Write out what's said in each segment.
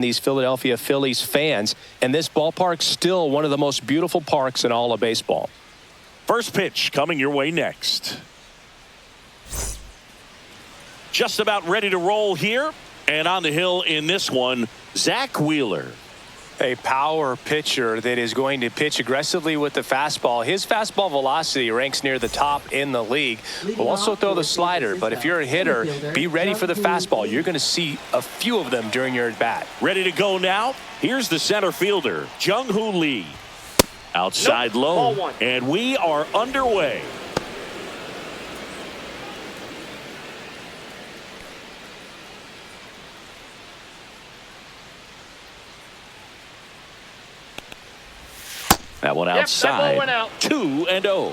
these Philadelphia Phillies fans, and this ballpark's still one of the most beautiful parks in all of baseball. First pitch coming your way next. Just about ready to roll here, and on the hill in this one, Zach Wheeler. A power pitcher that is going to pitch aggressively with the fastball. His fastball velocity ranks near the top in the league. Will also throw the slider, but if you're a hitter, be ready for the fastball. You're going to see a few of them during your at-bat. Ready to go now. Here's the center fielder, Jung-Hoo Lee. Outside low, and we are underway. That one outside. That ball went out. 2-0.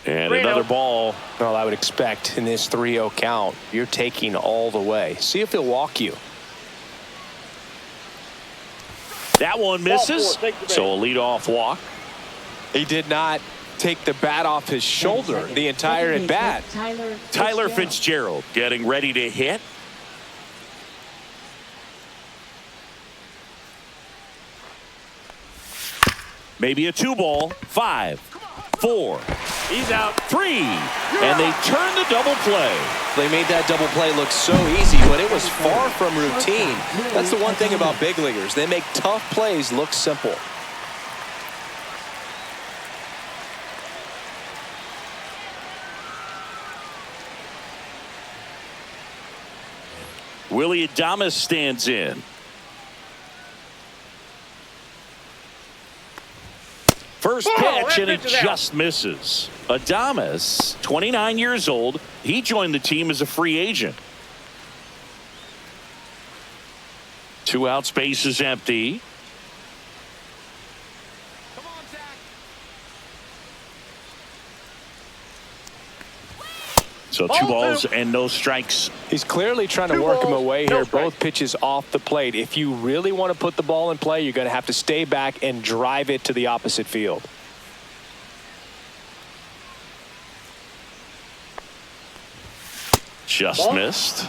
And another ball. Well, I would expect in this 3-0 count, you're taking all the way. See if he'll walk you. That one misses. So a leadoff walk. He did not take the bat off his shoulder the entire at bat. Tyler Fitzgerald getting ready to hit. Maybe a 2-ball. 5, 4. He's out. 3. And they turn the double play. They made that double play look so easy, but it was far from routine. That's the one thing about big leaguers. They make tough plays look simple. Willie Adames stands in. First pitch, and it just misses. Adames, 29 years old. He joined the team as a free agent. 2 outs, base is empty. So 2 balls and no strikes. He's clearly trying to work him away here. Both pitches off the plate. If you really want to put the ball in play, you're going to have to stay back and drive it to the opposite field. Just missed.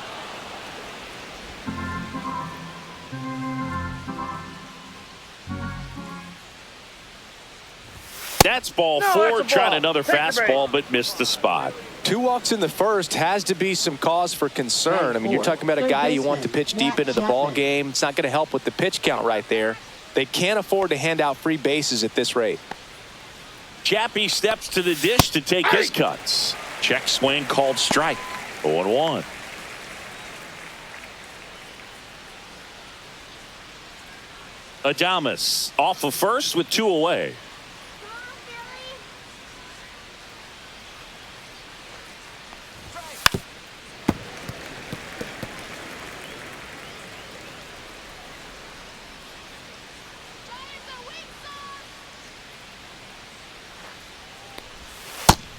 That's ball 4. Trying another fastball, but missed the spot. 2 walks in the first has to be some cause for concern. I mean, you're talking about a guy you want to pitch deep into the ball game. It's not going to help with the pitch count right there. They can't afford to hand out free bases at this rate. Chappie steps to the dish to take his cuts. Check swing called strike. 0-1. Adames off of first with 2 away.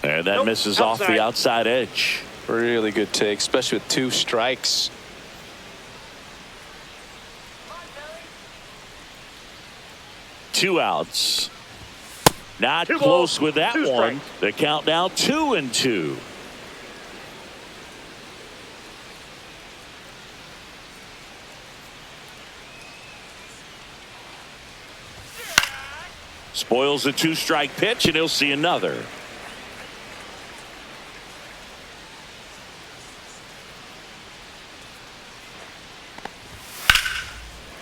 And that misses off the outside edge. Really good take, especially with 2 strikes. Two outs. Not close with that one. The count now 2-2. Spoils the 2-strike pitch, and he'll see another.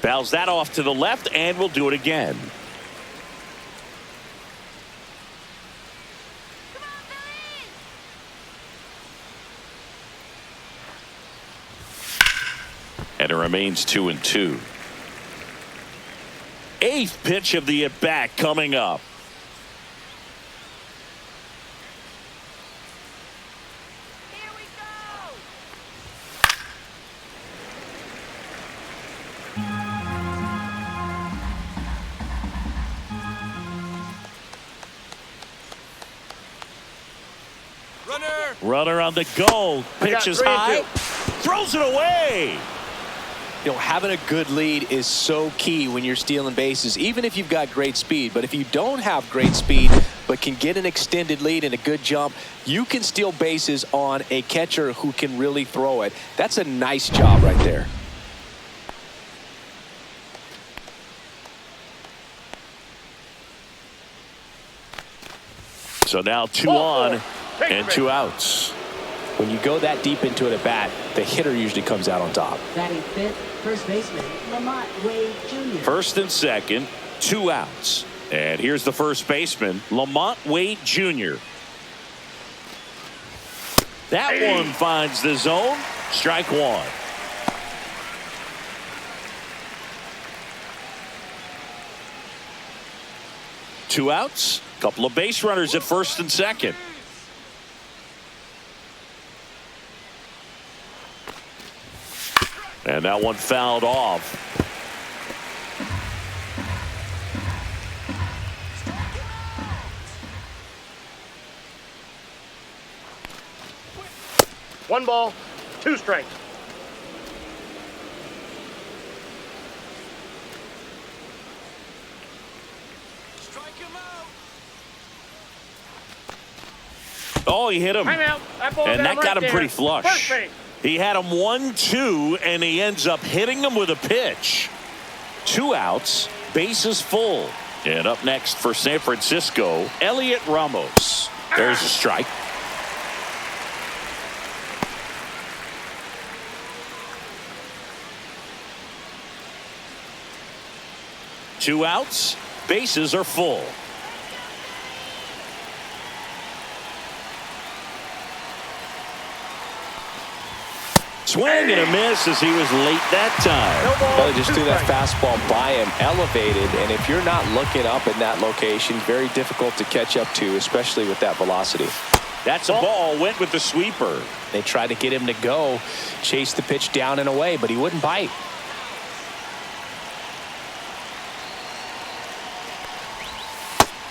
Fouls that off to the left, and we'll do it again. And it remains 2-2. 8th pitch of the at-bat coming up. Here we go. Runner on the go. Pitch is high. Throws it away. You know, having a good lead is so key when you're stealing bases, even if you've got great speed. But if you don't have great speed but can get an extended lead and a good jump, you can steal bases on a catcher who can really throw it. That's a nice job right there. So now 2 on and 2 outs. When you go that deep into it at bat, the hitter usually comes out on top. Batting fifth, first baseman, Lamont Wade Jr. First and second, 2 outs. And here's the first baseman, Lamont Wade Jr. That one finds the zone. Strike 1. Two outs. Couple of base runners at first and second. And that one fouled off. One ball, 2 strikes. Oh, he hit him. Timeout. And that got him pretty flush. He had him 1-2, and he ends up hitting him with a pitch. 2 outs, bases full. And up next for San Francisco, Elliot Ramos. There's a strike. Two outs, bases are full. Swing and a miss as he was late that time. Well, he just threw that fastball by him, elevated, and if you're not looking up in that location, very difficult to catch up to, especially with that velocity. That's a ball, went with the sweeper. They tried to get him to go, chase the pitch down and away, but he wouldn't bite.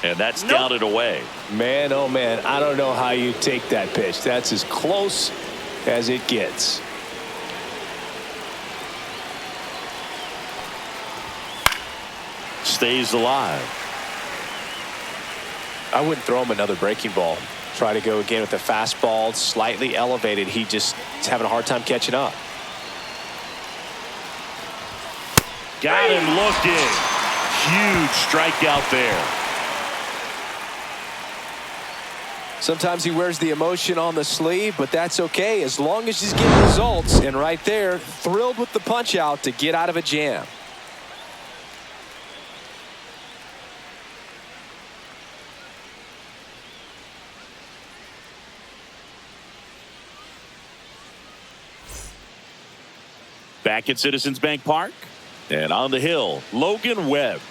And that's down and away. Man, oh man, I don't know how you take that pitch. That's as close as it gets. Stays alive. I wouldn't throw him another breaking ball. Try to go again with the fastball, slightly elevated. He just is having a hard time catching up. Got him looking. Huge strikeout there. Sometimes he wears the emotion on the sleeve, but that's okay as long as he's getting results. And right there, thrilled with the punch out to get out of a jam. Back at Citizens Bank Park. And on the hill, Logan Webb.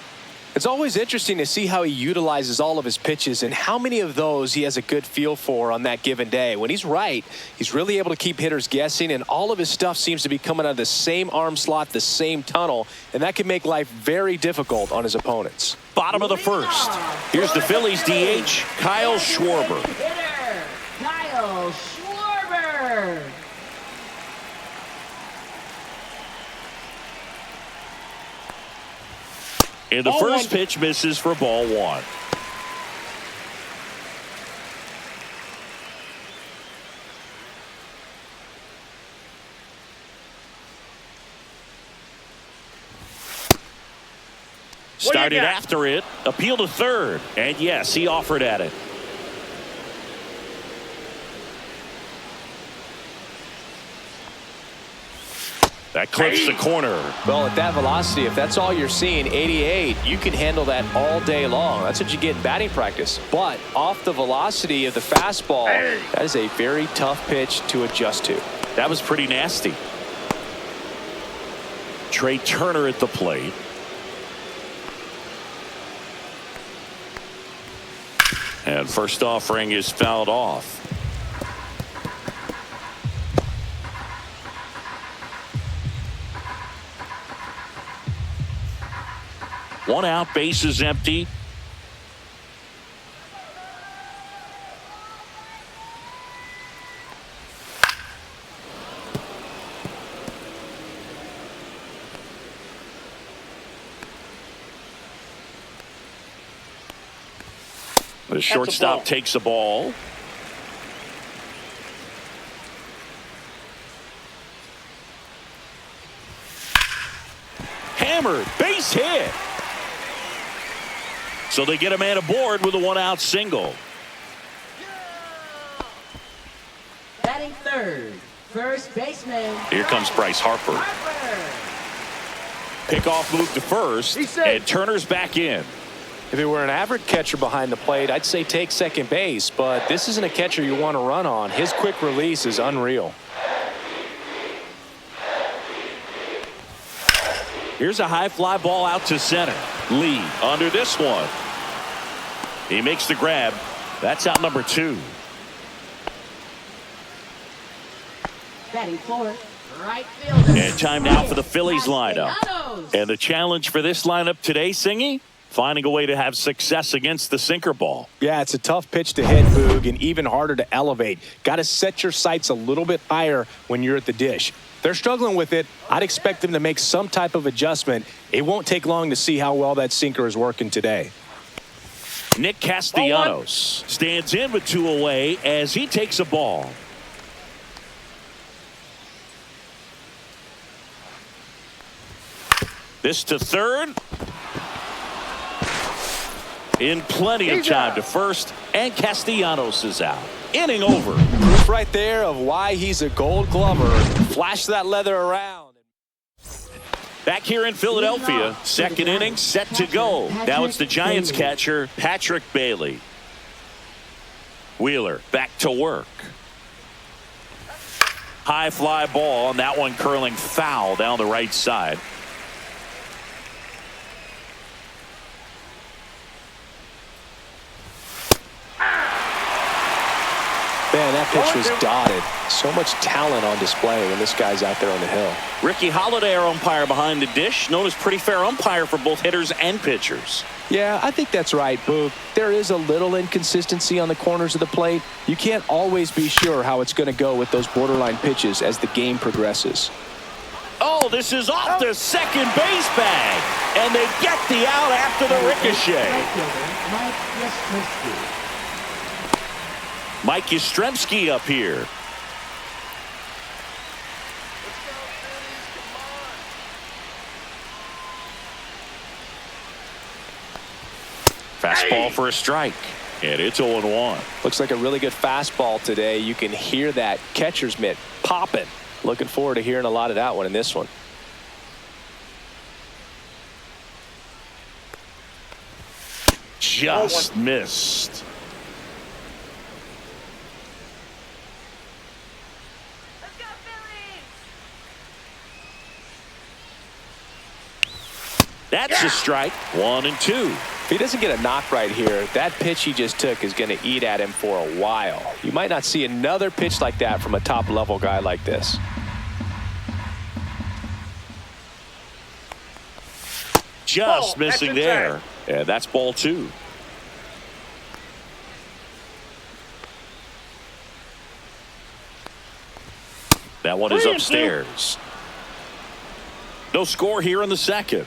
It's always interesting to see how he utilizes all of his pitches and how many of those he has a good feel for on that given day. When he's right, he's really able to keep hitters guessing, and all of his stuff seems to be coming out of the same arm slot, the same tunnel, and that can make life very difficult on his opponents. Bottom of the first. Here's the Phillies DH, Kyle Schwarber. Hitter, Kyle Schwarber. And the first pitch misses for ball 1. Started after it, appeal to third, and yes, he offered at it. That clips the corner. Well, at that velocity, if that's all you're seeing, 88, you can handle that all day long. That's what you get in batting practice. But off the velocity of the fastball, that is a very tough pitch to adjust to. That was pretty nasty. Trey Turner at the plate. And first offering is fouled off. One out, base is empty. The shortstop takes the ball. Hammered, base hit. So they get a man aboard with a one-out single. Batting third, first baseman. Here comes Bryce Harper. Pickoff move to first, and Turner's back in. If it were an average catcher behind the plate, I'd say take second base, but this isn't a catcher you want to run on. His quick release is unreal. Here's a high fly ball out to center. Lee under this one. He makes the grab. That's out number 2. Batting fourth, right fielder. And time now for the Phillies lineup. And the challenge for this lineup today, Singy, finding a way to have success against the sinker ball. Yeah, it's a tough pitch to hit, Boog, and even harder to elevate. Got to set your sights a little bit higher when you're at the dish. They're struggling with it. I'd expect them to make some type of adjustment. It won't take long to see how well that sinker is working today. Nick Castellanos stands in with 2 away as he takes a ball. This to third. In plenty of time to first, and Castellanos is out. Inning over. Proof right there of why he's a Gold Glover. Flash that leather around. Back here in Philadelphia, second inning set to go. Now it's the Giants catcher, Patrick Bailey. Wheeler back to work. High fly ball, and that one curling foul down the right side. Man, that pitch was dotted. So much talent on display when this guy's out there on the hill. Ricky Holiday, our umpire behind the dish, known as pretty fair umpire for both hitters and pitchers. Yeah, I think that's right, Boog. There is a little inconsistency on the corners of the plate. You can't always be sure how it's going to go with those borderline pitches as the game progresses. Oh, this is off the second base bag. And they get the out after the ricochet. Mike Yastrzemski up here. Fastball for a strike. And it's 0-1. Looks like a really good fastball today. You can hear that catcher's mitt popping. Looking forward to hearing a lot of that one in this one. Just missed. That's a strike. 1 and 2. If he doesn't get a knock right here, that pitch he just took is going to eat at him for a while. You might not see another pitch like that from a top-level guy like this. Just missing there. And that's ball 2. That one is upstairs. No score here in the second.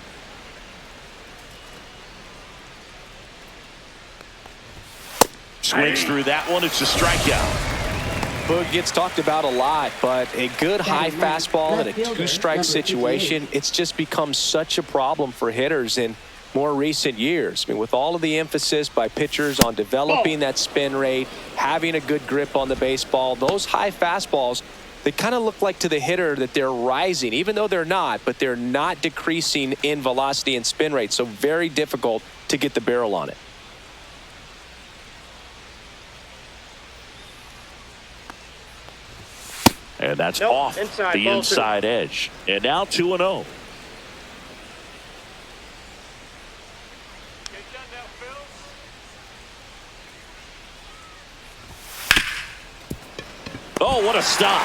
Swings through that one. It's a strikeout. Boog gets talked about a lot, but a good high fastball in a 2-strike situation, it's just become such a problem for hitters in more recent years. I mean, with all of the emphasis by pitchers on developing that spin rate, having a good grip on the baseball, those high fastballs, they kind of look like to the hitter that they're rising, even though they're not, but they're not decreasing in velocity and spin rate. So very difficult to get the barrel on it. And that's off the inside edge. And now 2-0. Oh, what a stop.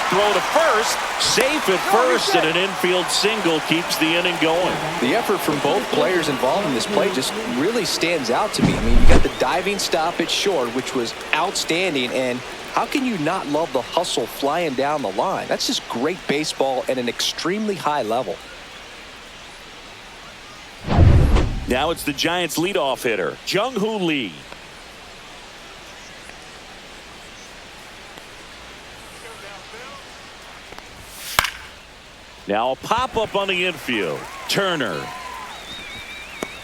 Throw to first. Safe at first, and an infield single keeps the inning going. The effort from both players involved in this play just really stands out to me. I mean, you got the diving stop at short, which was outstanding, and how can you not love the hustle flying down the line? That's just great baseball at an extremely high level. Now it's the Giants' leadoff hitter, Jung-Hoo Lee. Now a pop-up on the infield. Turner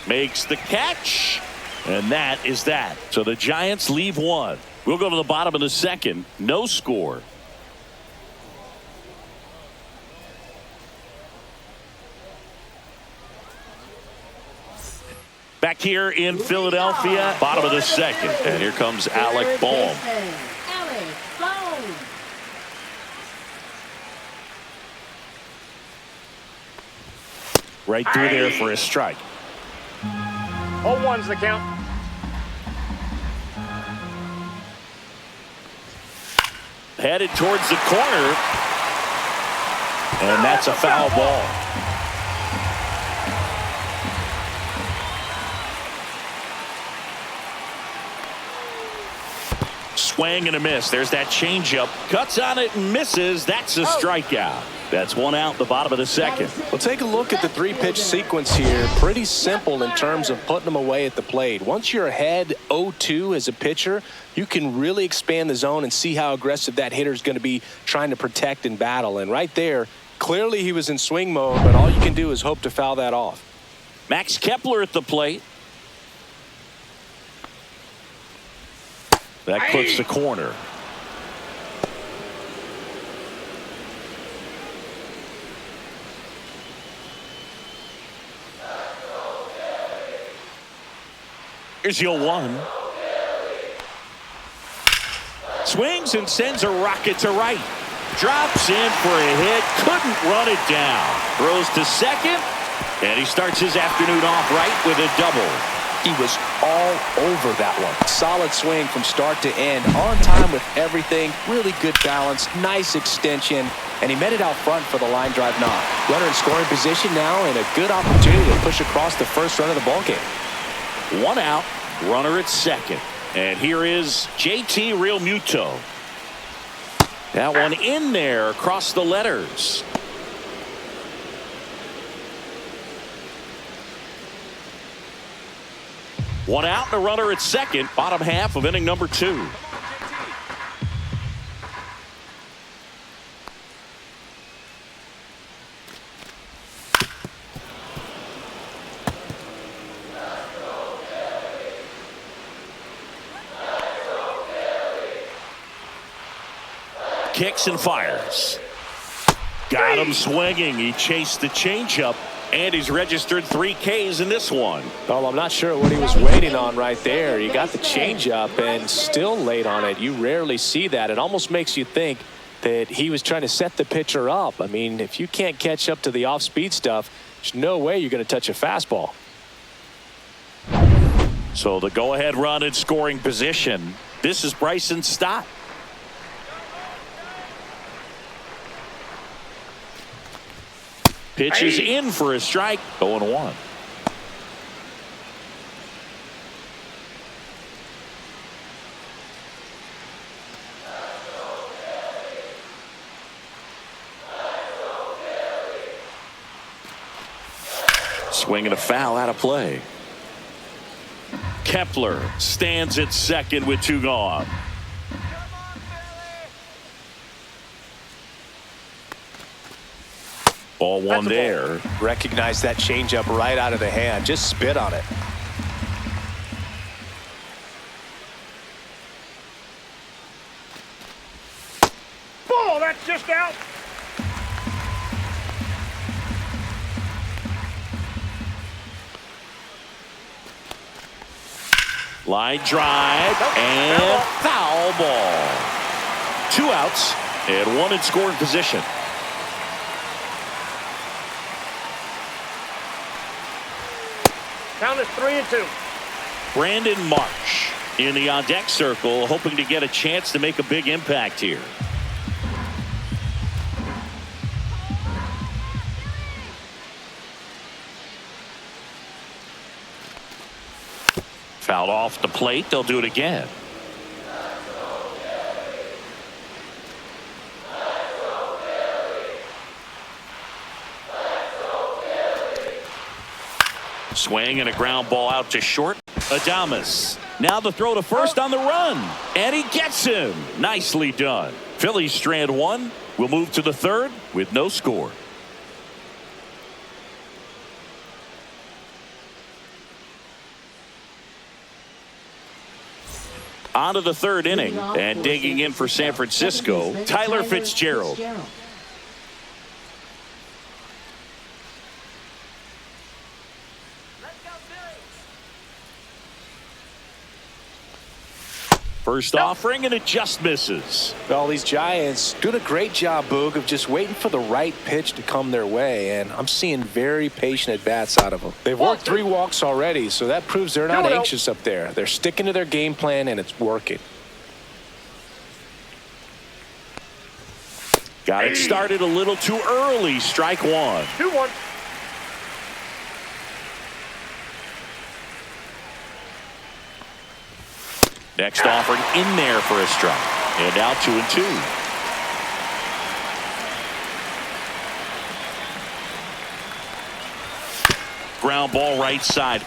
makes the catch, and that is that. So the Giants leave one. We'll go to the bottom of the second. No score. Back here in Philadelphia, bottom of the second. And here comes Alec Bohm. Right through there for a strike. 0-1's the count. Headed towards the corner. And that's a foul ball. Swing and a miss. There's that changeup. Cuts on it and misses. That's a strikeout. That's one out the bottom of the second. Well, take a look at the three-pitch sequence here. Pretty simple in terms of putting them away at the plate. Once you're ahead 0-2 as a pitcher, you can really expand the zone and see how aggressive that hitter is going to be trying to protect and battle. And right there, clearly he was in swing mode, but all you can do is hope to foul that off. Max Kepler at the plate. That clips the corner. Here's your one. Swings and sends a rocket to right. Drops in for a hit. Couldn't run it down. Throws to second. And he starts his afternoon off right with a double. He was all over that one. Solid swing from start to end. On time with everything. Really good balance. Nice extension. And he met it out front for the line drive knock. Runner in scoring position now and a good opportunity to push across the first run of the ballgame. One out, runner at second. And here is JT Realmuto. That one in there across the letters. One out and a runner at second, bottom half of inning number 2. Kicks and fires. Got him swinging. He chased the changeup, and he's registered 3 Ks in this one. Well, I'm not sure what he was waiting on right there. He got the changeup and still late on it. You rarely see that. It almost makes you think that he was trying to set the pitcher up. I mean, if you can't catch up to the off-speed stuff, there's no way you're going to touch a fastball. So the go-ahead run in scoring position. This is Bryson Stott. Pitch is in for a strike. 0-1. Swing and a foul out of play. Kepler stands at second with 2 gone. Ball one there. Recognize that changeup right out of the hand. Just spit on it. Ball, that's just out. Line drive and foul ball. 2 outs and 1 in scoring position. Count is 3-2. Brandon Marsh in the on-deck circle, hoping to get a chance to make a big impact here. Fouled off the plate. They'll do it again. Swing and a ground ball out to short. Adames. Now the throw to first on the run. And he gets him. Nicely done. Phillies strand 1. We'll move to the third with no score. On to the third inning, and digging in for San Francisco, Tyler Fitzgerald. First offering, and it just misses. Well, these Giants doing a great job, Boog, of just waiting for the right pitch to come their way, and I'm seeing very patient at-bats out of them. They've worked 3 walks already, so that proves they're not anxious up there. They're sticking to their game plan, and it's working. Got it started a little too early. Strike 1. 2-1. Next offering in there for a strike. And now 2-2. Ground ball right side.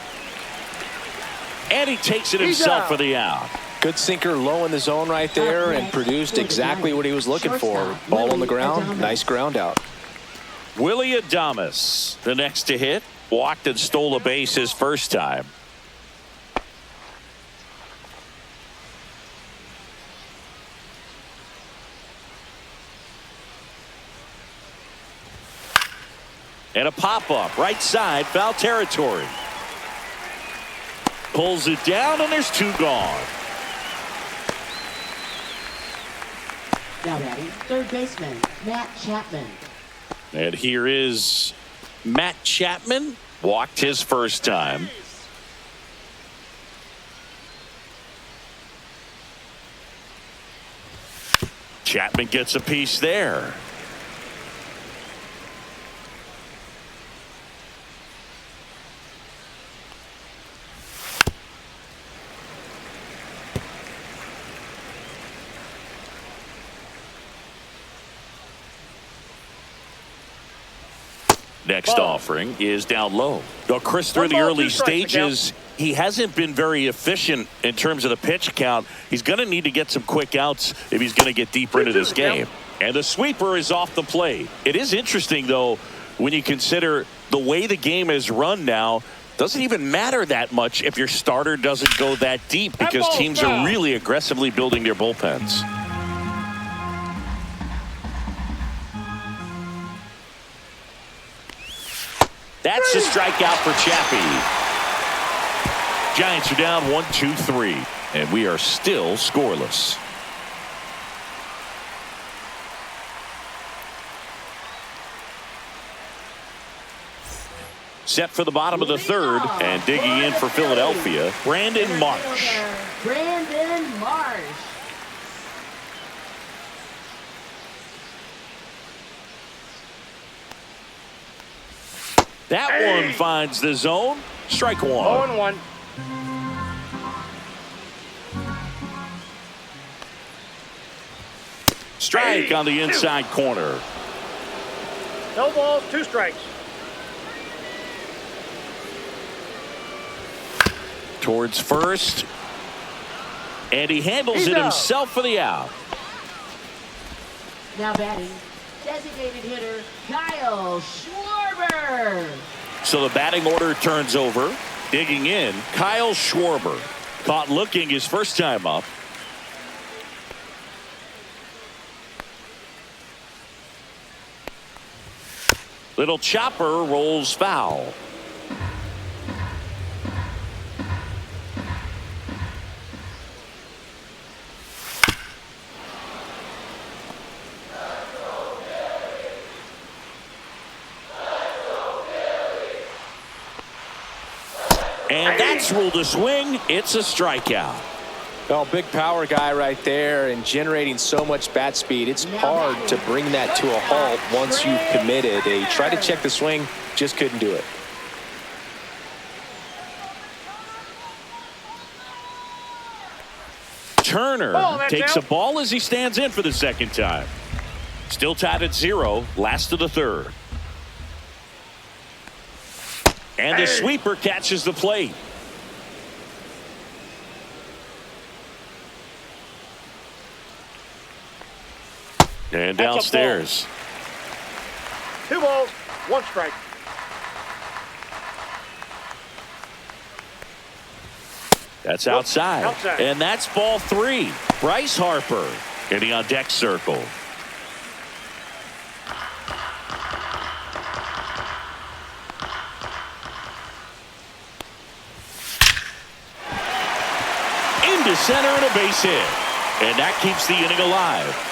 And he takes it himself for the out. Good sinker low in the zone right there and produced exactly what he was looking for. Ball on the ground. Nice ground out. Willie Adames, the next to hit. Walked and stole a base his first time. And a pop-up, right side, foul territory. Pulls it down, and there's 2 gone. Now batting, third baseman, Matt Chapman. And here is Matt Chapman. Walked his first time. Chapman gets a piece there. Next offering is down low. Now, Chris, through the early stages, he hasn't been very efficient in terms of the pitch count. He's going to need to get some quick outs if he's going to get deeper into this game. And the sweeper is off the plate. It is interesting, though, when you consider the way the game is run now. Doesn't even matter that much if your starter doesn't go that deep, because teams are really aggressively building their bullpens. That's a strikeout for Chappie. Giants are down 1-2-3, and we are still scoreless. Set for the bottom of the third, and digging in for Philadelphia, Brandon Marsh. Brandon Marsh. That one finds the zone. Strike 1. 0-1. Strike on the inside corner. No balls, 2 strikes. Towards first. And he handles it himself for the out. Now batting, designated hitter Kyle Schwarber. So the batting order turns over. Digging in, Kyle Schwarber. Caught looking his first time up. Little chopper rolls foul. And that's ruled a swing. It's a strikeout. Well, big power guy right there and generating so much bat speed. It's hard to bring that to a halt once you've committed. They tried to check the swing, just couldn't do it. Turner takes a ball as he stands in for the second time. Still tied at 0, last of the third. And the sweeper catches the plate. And downstairs. 2 balls, 1 strike. That's outside. And that's ball 3. Bryce Harper getting on deck circle. Into center and a base hit. And that keeps the inning alive.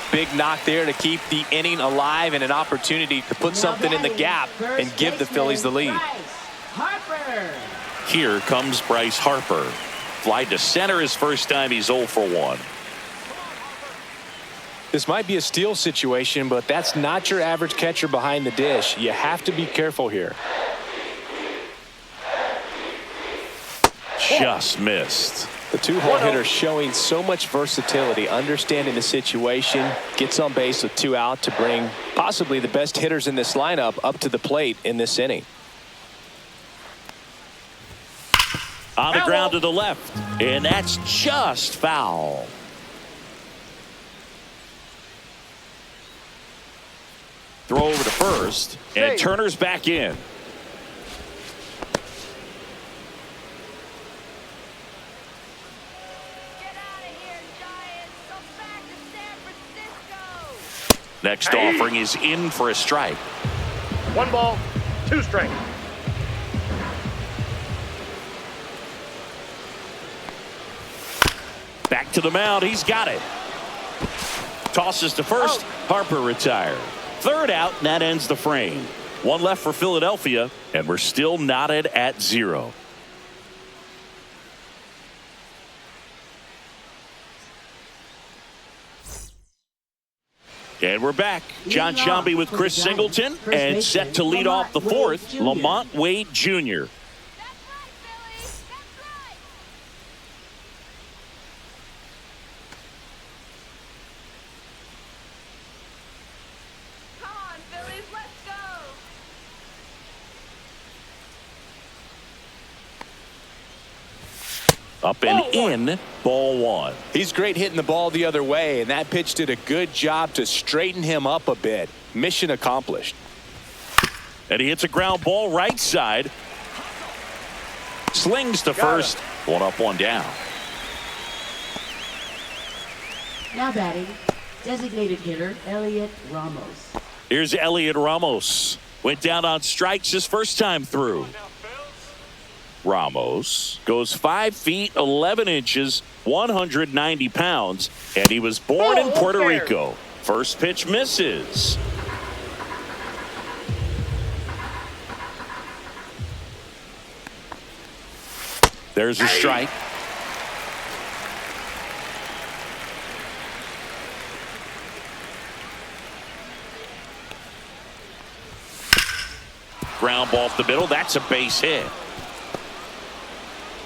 Big knock there to keep the inning alive and an opportunity to put something in the gap and give the Phillies the lead. Here comes Bryce Harper. Fly to center his first time. He's 0 for 1. This might be a steal situation, but that's not your average catcher behind the dish. You have to be careful here. Just missed. The two-hole hitter showing so much versatility, understanding the situation, gets on base with 2 out to bring possibly the best hitters in this lineup up to the plate in this inning. On the ground to the left, and that's just foul. Throw over to first, and Turner's back in. Next offering is in for a strike. 1 ball, 2 strikes. Back to the mound. He's got it. Tosses to first. Harper retired. 3rd out, and that ends the frame. 1 left for Philadelphia, and we're still knotted at 0. And we're back. John Sciambi with Chris Singleton, and set to lead off the 4th, Lamont Wade Jr. Up and in, ball 1. He's great hitting the ball the other way, and that pitch did a good job to straighten him up a bit. Mission accomplished. And he hits a ground ball right side. Slings to first. 1 up, 1 down. Now batting, designated hitter Elliot Ramos. Here's Elliot Ramos. Went down on strikes his first time through. Ramos goes 5 feet 11 inches, 190 pounds, and he was born in Puerto Rico. First pitch misses. There's a strike. Ground ball off the middle. That's a base hit.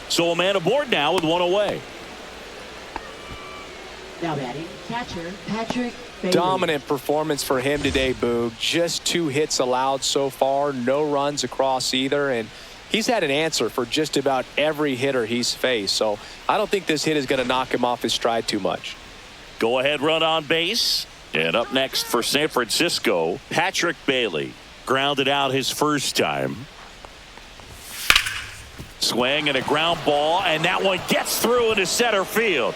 So a man aboard now with 1 away. Now batting, catcher Patrick Bailey. Dominant performance for him today, Boog. Just 2 hits allowed so far, no runs across either, and he's had an answer for just about every hitter he's faced. So I don't think this hit is going to knock him off his stride too much. Go ahead run on base. And up next for San Francisco, Patrick Bailey. Grounded out his first time. Swing and a ground ball, and that one gets through into center field.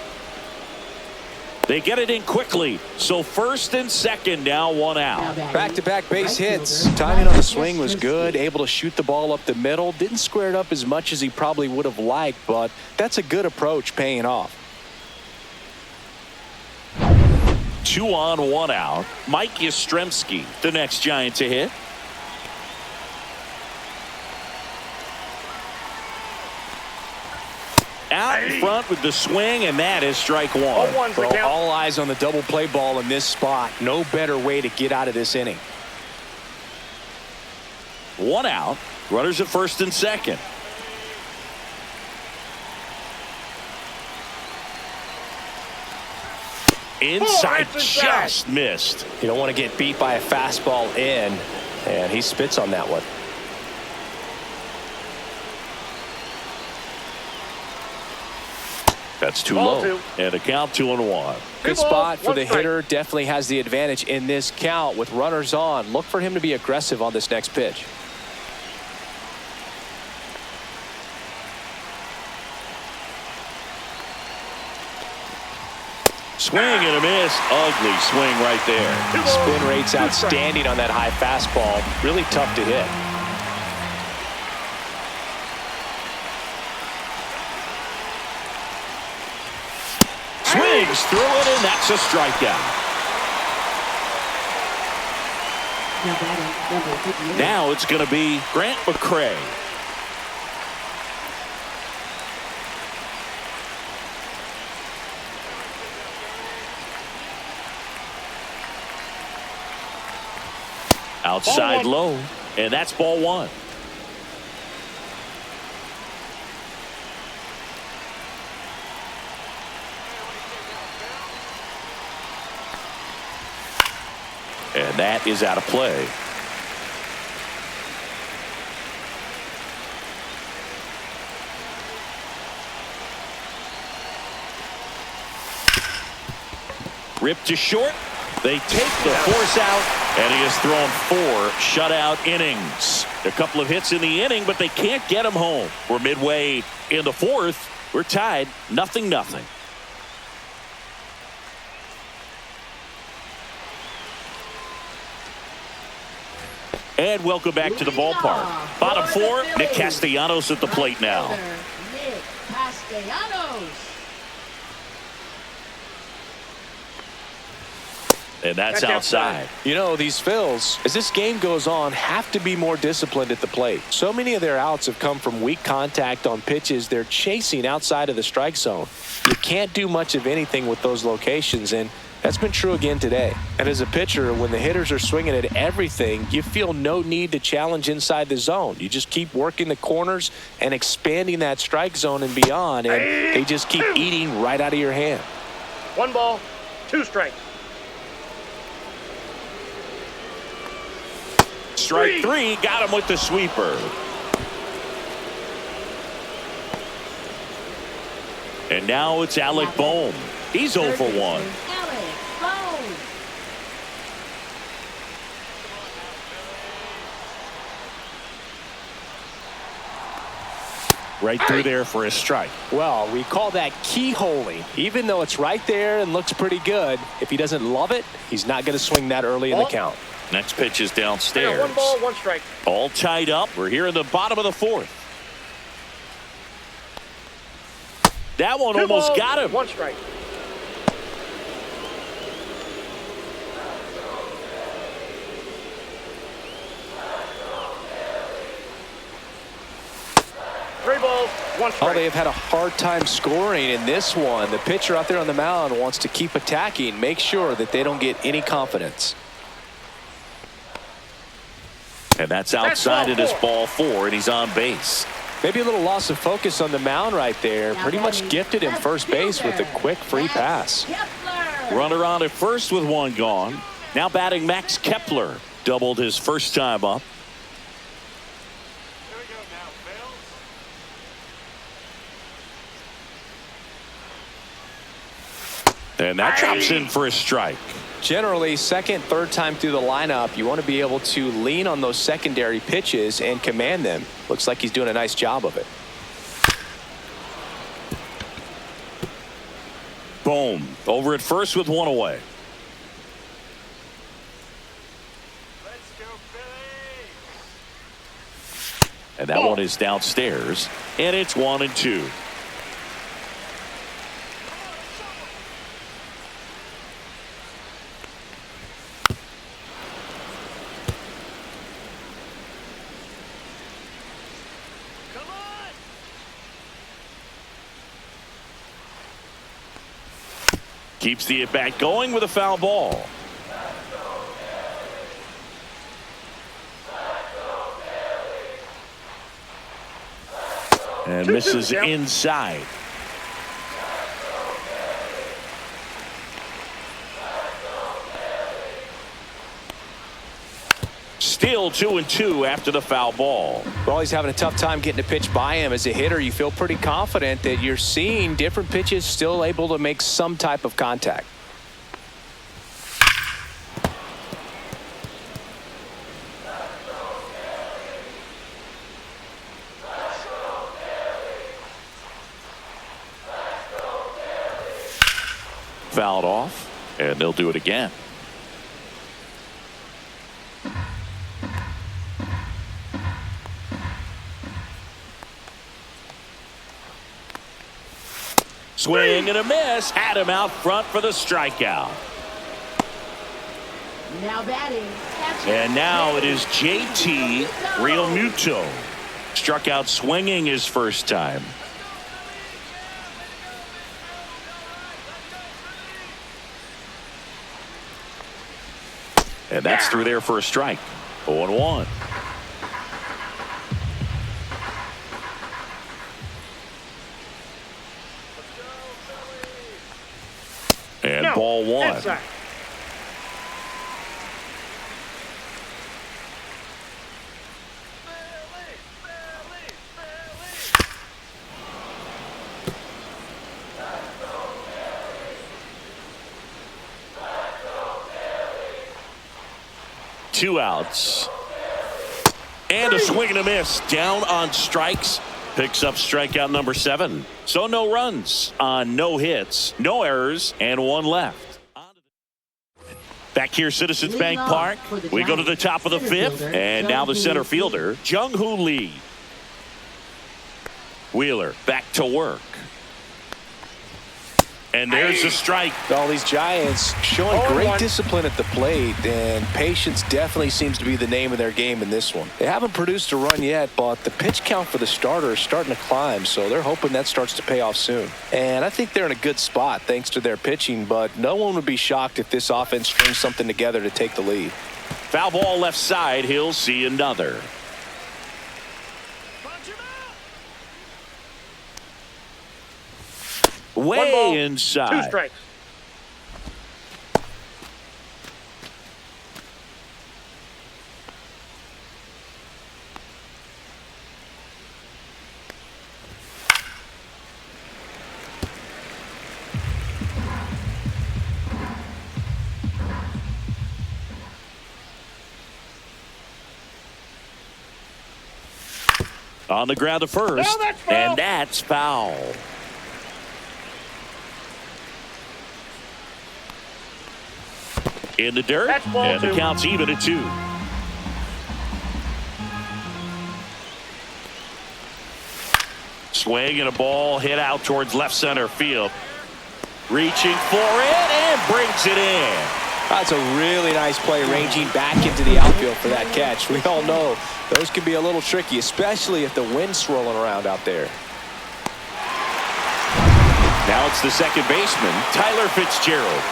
They get it in quickly, so first and second now, 1 out. Back-to-back base hits. Timing on the swing was good, able to shoot the ball up the middle. Didn't square it up as much as he probably would have liked, but that's a good approach paying off. 2 on, 1 out. Mike Yastrzemski, the next Giant to hit. Out in front with the swing, and that is strike 1. Well, all eyes on the double play ball in this spot. No better way to get out of this inning. 1 out. Runners at first and second. Inside, just missed. You don't want to get beat by a fastball in, and he spits on that one. That's too low. And a count 2-1. Good spot for the hitter. Definitely has the advantage in this count with runners on. Look for him to be aggressive on this next pitch. Swing and a miss. Ugly swing right there. Spin rate's outstanding on that high fastball. Really tough to hit. Swings through it, and that's a strikeout. Now it's going to be Grant McCray. Outside low, and that's ball one. And that is out of play. Ripped to short. They take the force out, and he has thrown 4 shutout innings. A couple of hits in the inning, but they can't get him home. We're midway in the 4th. We're tied 0-0. And welcome back to the ballpark. Bottom 4, Nick Castellanos at the plate now. Nick Castellanos. And that's outside. You know, these Phils, as this game goes on, have to be more disciplined at the plate. So many of their outs have come from weak contact on pitches they're chasing outside of the strike zone. You can't do much of anything with those locations, and that's been true again today. And as a pitcher, when the hitters are swinging at everything, you feel no need to challenge inside the zone. You just keep working the corners and expanding that strike zone and beyond, and they just keep eating right out of your hand. 1 ball, 2 strikes. Strike 3, got him with the sweeper. And now it's Alec Bohm. He's 0 for 1. Right through there for a strike. Well, we call that keyholing. Even though it's right there and looks pretty good, if he doesn't love it, he's not going to swing that early in the count. Next pitch is downstairs. 1 ball, 1 strike. All tied up. We're here in the bottom of the 4th. That one 2 almost balls, got him. 1 strike. Three balls, 1 strike. Oh, they have had a hard time scoring in this one. The pitcher out there on the mound wants to keep attacking, make sure that they don't get any confidence. And that's outside. It is ball 4, and he's on base. Maybe a little loss of focus on the mound right there. Pretty much gifted him first base with a quick free pass. Runner on at first with 1 gone. Now batting Max Kepler. Doubled his first time up. And that drops in for a strike. Generally, second, third time through the lineup, you want to be able to lean on those secondary pitches and command them. Looks like he's doing a nice job of it. Boom. Over at first with 1 away. Let's go, Phillies. And that one is downstairs. And it's 1-2. Keeps the at-bat going with a foul ball. And misses inside. Still 2-2 after the foul ball. Well, he's having a tough time getting a pitch by him. As a hitter, you feel pretty confident that you're seeing different pitches still able to make some type of contact. fouled off, and they'll do it again. Swing and a miss. Had him out front for the strikeout. Now batting. And now it is JT Realmuto. Struck out swinging his first time. And that's through there for a strike. 0-1. And ball one. Inside. Two outs. And a swing and a miss. Down on strikes. Picks up strikeout number 7. So no runs on no hits, no errors, and one left. Back here, Citizens Bank Park. We go to the top of the 5th. And now the center fielder, Jung-Hoo Lee. Wheeler back to work. And there's a strike. All these Giants showing great discipline at the plate, and patience definitely seems to be the name of their game in this one. They haven't produced a run yet, but the pitch count for the starter is starting to climb, so they're hoping that starts to pay off soon. And I think they're in a good spot thanks to their pitching, but no one would be shocked if this offense strings something together to take the lead. Foul ball left side. He'll see another. Way inside. 2 strikes. On the ground to first. No, that's foul. And that's foul. In the dirt, That's ball and the 2. count's even at 2. Swing and a ball hit out towards left center field. Reaching for it and brings it in. That's a really nice play, ranging back into the outfield for that catch. We all know those can be a little tricky, especially if the wind's swirling around out there. Now it's the second baseman, Tyler Fitzgerald.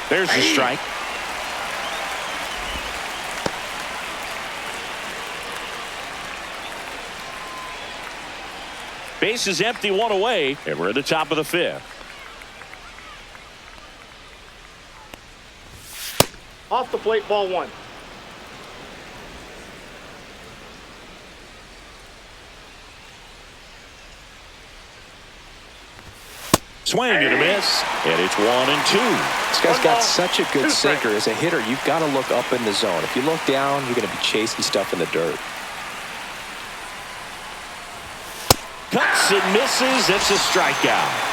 There's the strike. Base is empty, 1 away, and we're at the top of the 5th. Off the plate, ball 1. Swing and a miss, and it's 1 and 2. This guy's got such a good sinker. As a hitter, you've got to look up in the zone. If you look down, you're going to be chasing stuff in the dirt. Cuts and misses. It's a strikeout.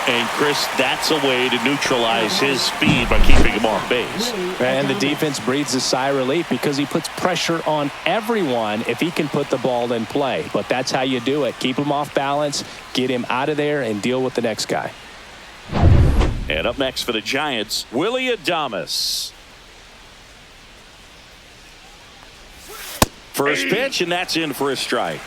And, Chris, that's a way to neutralize his speed by keeping him off base. And the defense breathes a sigh of relief because he puts pressure on everyone if he can put the ball in play. But that's how you do it. Keep him off balance, get him out of there, and deal with the next guy. And up next for the Giants, Willie Adames. First pitch, and that's in for a strike.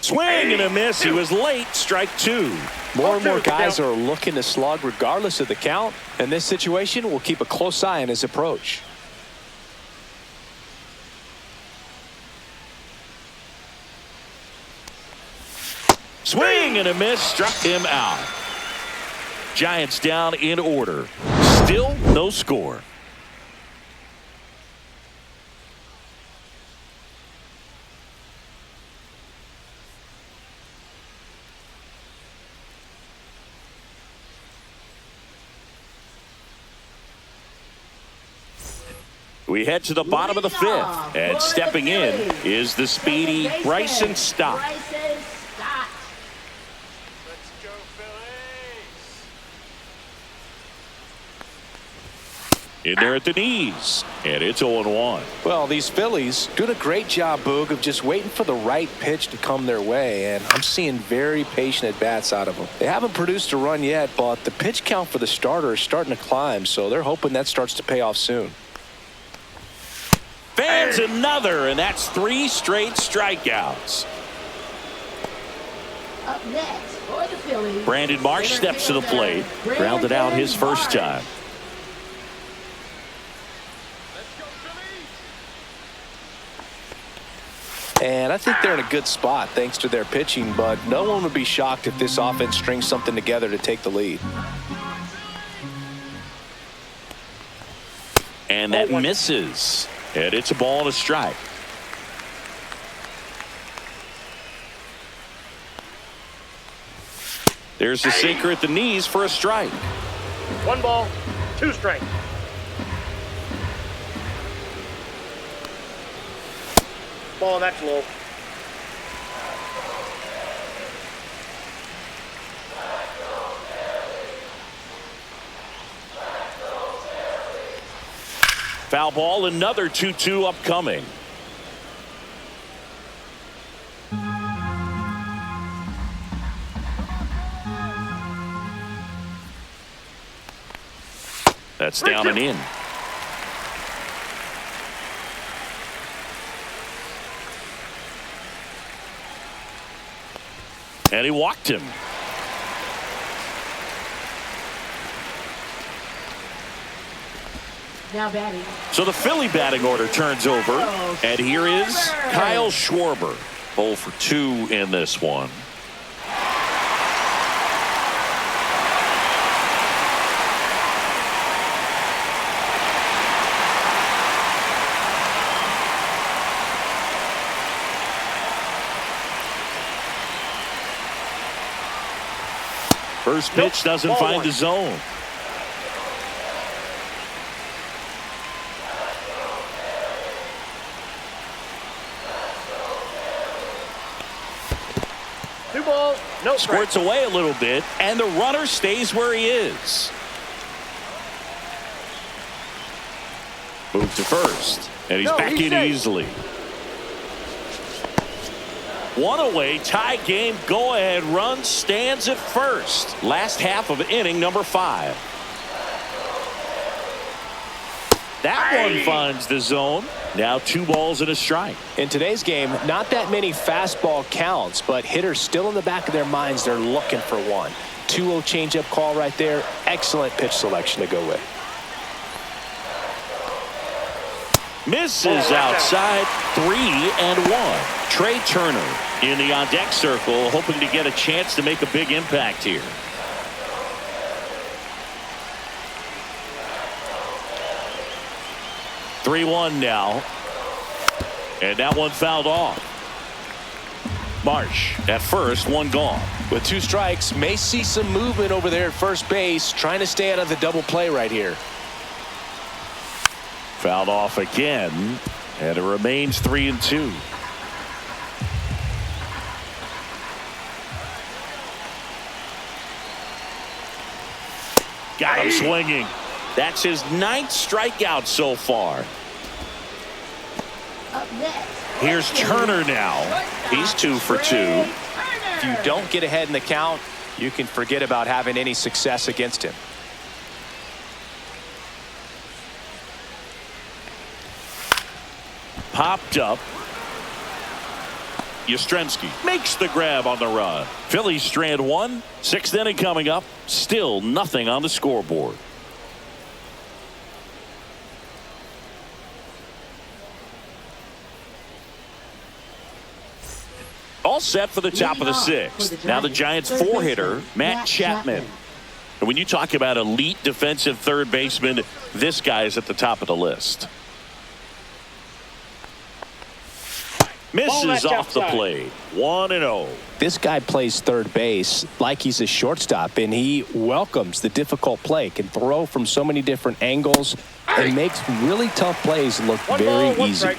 Swing and a miss. He was late. Strike 2. More and more guys are looking to slug regardless of the count. In this situation, we'll keep a close eye on his approach. Swing and a miss. Struck him out. Giants down in order. Still no score. We head to the bottom of the fifth, and stepping in is the speedy Bryson Stott. In there at the knees, and it's 0-1. Well, these Phillies doing a great job, Boog, of just waiting for the right pitch to come their way, and I'm seeing very patient at-bats out of them. They haven't produced a run yet, but the pitch count for the starter is starting to climb, so they're hoping that starts to pay off soon. Fans another, and that's 3 straight strikeouts. Up next for the Phillies, Brandon Marsh steps to the plate, grounded out his first time. And I think they're in a good spot thanks to their pitching, but no one would be shocked if this offense strings something together to take the lead. And that misses. And it's a ball and a strike. There's the sinker at the knees for a strike. 1 ball, 2 strikes. Ball, that's low. Foul ball, another 2-2 upcoming. That's down and in. And he walked him. now batting. So the Philly batting order turns over. And here is Kyle Schwarber. 0 for 2 in this one. First pitch doesn't find the zone. Two balls, no strike. Squirts away a little bit, and the runner stays where he is. Move to first, and he's back in easily. One away, tie game, go-ahead run stands at first. Last half of inning number 5. That one finds the zone. Now 2 balls and a strike. In today's game, not that many fastball counts, but hitters still in the back of their minds, they're looking for one. 2-0 changeup call right there. Excellent pitch selection to go with. Misses outside, 3-1. Trey Turner in the on-deck circle, hoping to get a chance to make a big impact here. (3-1) now. And that one fouled off. Marsh at first, 1 gone. With 2 strikes, may see some movement over there at first base, trying to stay out of the double play right here. Fouled off again, and it remains 3-2. Got him swinging. That's his 9th strikeout so far. Up next. Here's Turner now. He's 2 for 2. If you don't get ahead in the count, you can forget about having any success against him. Popped up. Yastrzemski makes the grab on the run. Phillies strand 1. 6th inning coming up. Still nothing on the scoreboard. All set for the top of the 6th. Now the Giants 4-hitter, Matt Chapman. And when you talk about elite defensive third baseman, this guy is at the top of the list. Misses off the plate. 1-0. This guy plays third base like he's a shortstop, and he welcomes the difficult play. Can throw from so many different angles. and makes really tough plays look One very ball, 1 easy. strike.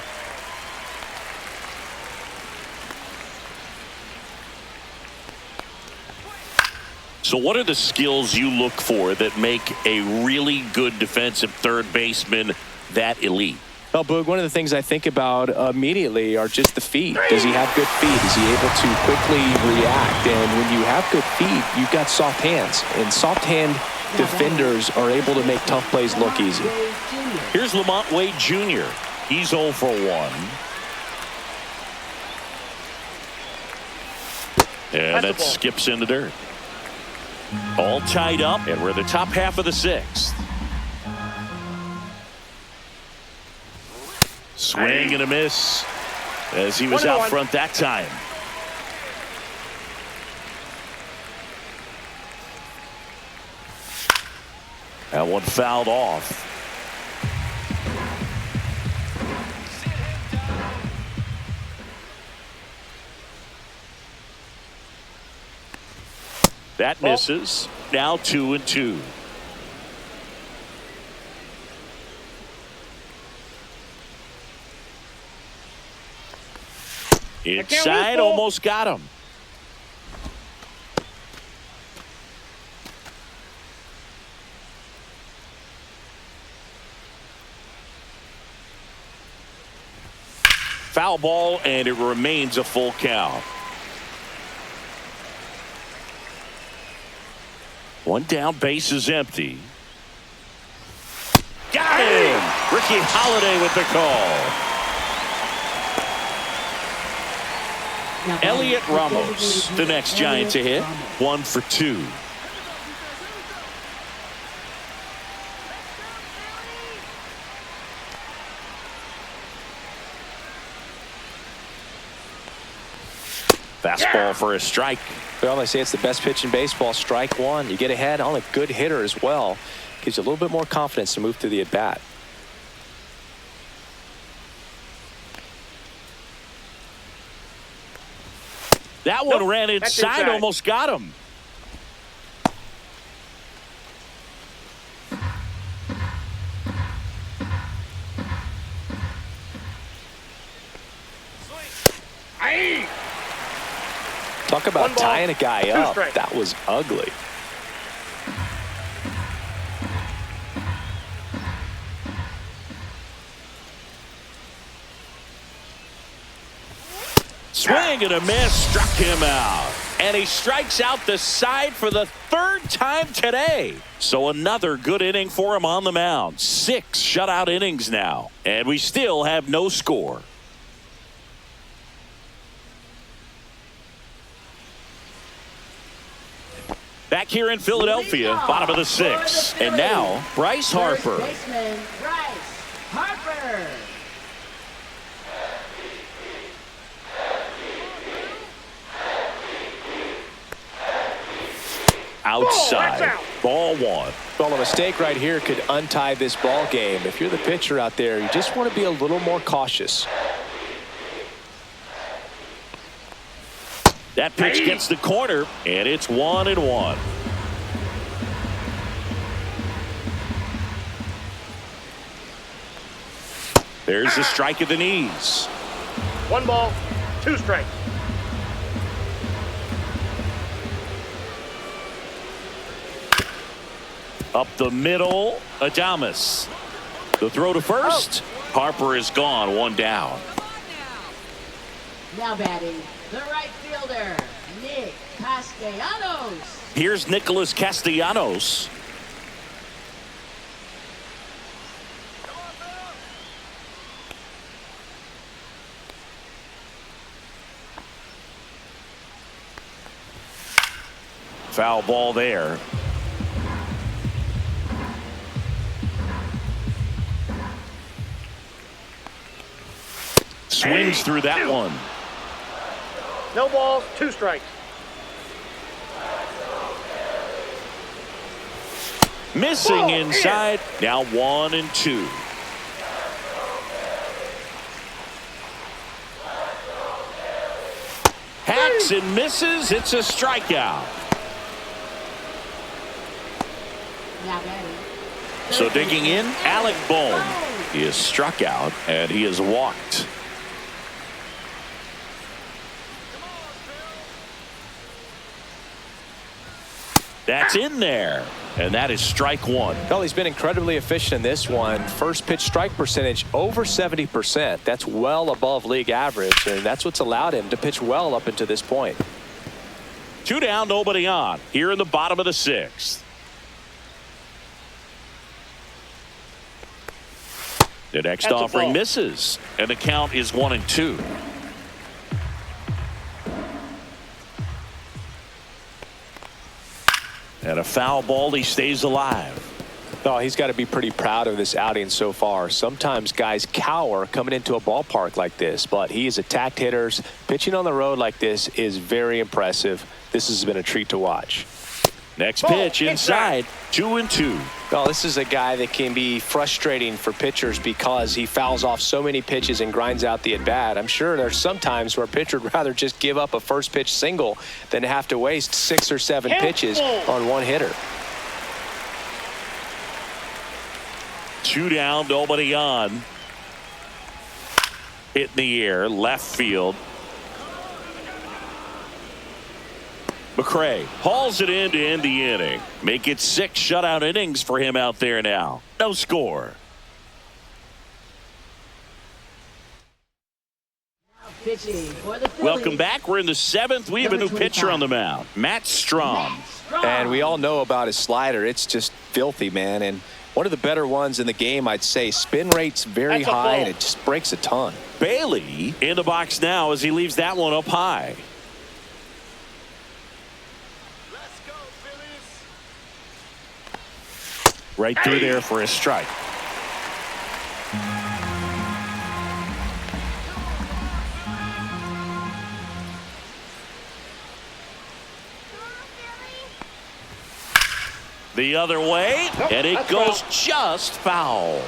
So what are the skills you look for that make a really good defensive third baseman that elite? Well, Boog, one of the things I think about immediately are just the feet. Does he have good feet? Is he able to quickly react? And when you have good feet, you've got soft hands. And soft hand defenders are able to make tough plays look easy. Here's Lamont Wade Jr. He's 0 for 1. And that skips into dirt. All tied up, and we're in the top half of the 6th. Swing and a miss as he was out front that time. That one fouled off. That misses. Now 2-2. Inside, almost got him. Foul ball, and it remains a full count. One down, base is empty. Got him! Ricky Holiday with the call. Elliot Ramos, the next Giant to hit. 1 for 2. Fastball for a strike. Well, they say it's the best pitch in baseball. Strike one. You get ahead on a good hitter as well. Gives you a little bit more confidence to move through the at-bat. That one ran inside, almost got him. Talk about tying a guy up. That was ugly. Swing and a miss, struck him out. And he strikes out the side for the 3rd time today. So another good inning for him on the mound. 6 shutout innings now. And we still have no score. Back here in Philadelphia, bottom of the 6th. And now, Bryce Harper. Outside. Ball 1. Well, a mistake right here could untie this ball game. If you're the pitcher out there, you just want to be a little more cautious. That pitch gets the corner, and it's 1-1. There's the strike of the knees. 1 ball, 2 strikes. Up the middle, Adames. The throw to first. Harper is gone, 1 down. Now batting, the right fielder, Nick Castellanos. Here's Nicholas Castellanos. Foul ball there. Swings through that one. No balls, 2 strikes. Missing inside. Now 1-2. Hacks and misses. It's a strikeout. Now batting, So digging in, Alec Bohm. He is struck out and he is walked. That's in there. And that is strike one. Well, he's been incredibly efficient in this one. First pitch strike percentage over 70%. That's well above league average, and that's what's allowed him to pitch well up until this point. 2 down, nobody on. Here in the bottom of the 6th. The next offering misses, and the count is 1-2. And a foul ball, he stays alive. Oh, he's got to be pretty proud of this outing so far. Sometimes guys cower coming into a ballpark like this, but he has attacked hitters. Pitching on the road like this is very impressive. This has been a treat to watch. Next pitch inside, 2-2. Well, this is a guy that can be frustrating for pitchers because he fouls off so many pitches and grinds out the at-bat. I'm sure there's some times where a pitcher would rather just give up a first pitch single than have to waste 6 or 7 pitches on one hitter. 2 down, nobody on. Hit in the air, left field. McRae hauls it in to end the inning. Make it 6 shutout innings for him out there now. No score. Pitching for the Phillies. Welcome back. We're in the 7th. We have a new pitcher on the mound, Matt Strom. And we all know about his slider. It's just filthy, man. And one of the better ones in the game, I'd say. Spin rate's very high, and it just breaks a ton. Bailey in the box now as he leaves that one up high. Right through there for a strike. The other way, and it goes just foul.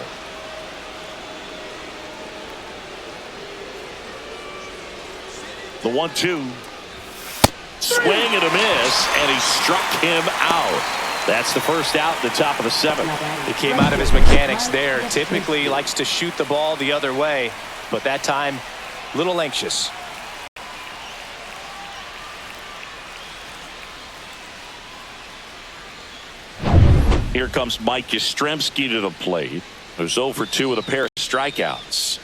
The 1-2. Swing and a miss, and he struck him out. That's the first out at the top of the 7th. He came out of his mechanics there. Typically he likes to shoot the ball the other way, but that time a little anxious. Here comes Mike Yastrzemski to the plate, who's 0 for 2 with a pair of strikeouts.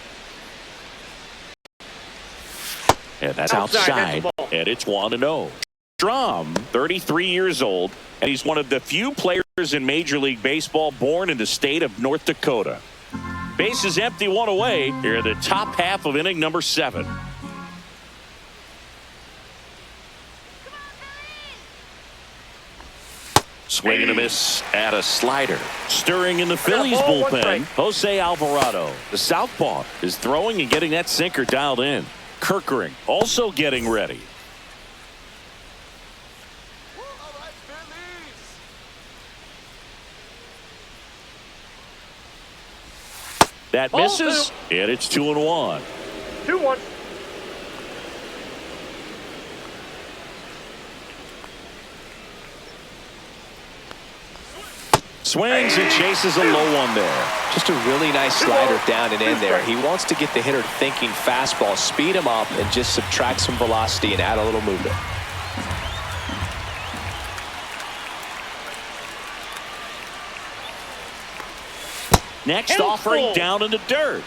And that's outside, and it's 1-0. Strom, 33 years old, and he's one of the few players in Major League Baseball born in the state of North Dakota. Bases empty, 1 away. Here in the top half of inning number 7. Swing and a miss at a slider. Stirring in the Phillies bullpen, Jose Alvarado. The southpaw is throwing and getting that sinker dialed in. Kirkering also getting ready. That misses, and it's 2-1. 2-1. Swings and chases a low one there. Just a really nice slider down and in there. He wants to get the hitter thinking fastball, speed him up, and just subtract some velocity and add a little movement. Next offering down in the dirt.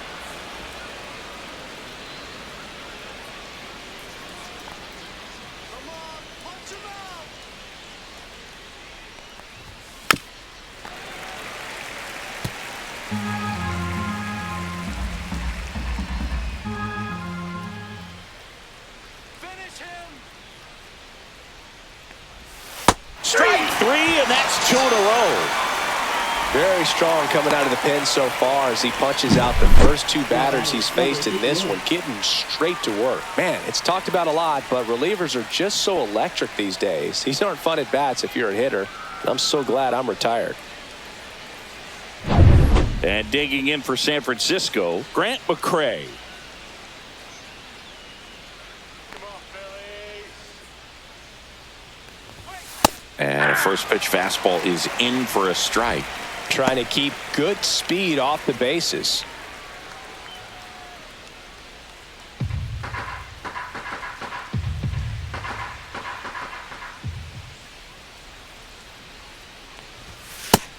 Strike 3, and that's 2 in a row. Very strong coming out of the pen so far as he punches out the first 2 batters he's faced in this one, getting straight to work. Man, it's talked about a lot, but relievers are just so electric these days. These aren't fun at bats if you're a hitter. I'm so glad I'm retired. And digging in for San Francisco, Grant McRae. And a first pitch fastball is in for a strike. trying to keep good speed off the bases.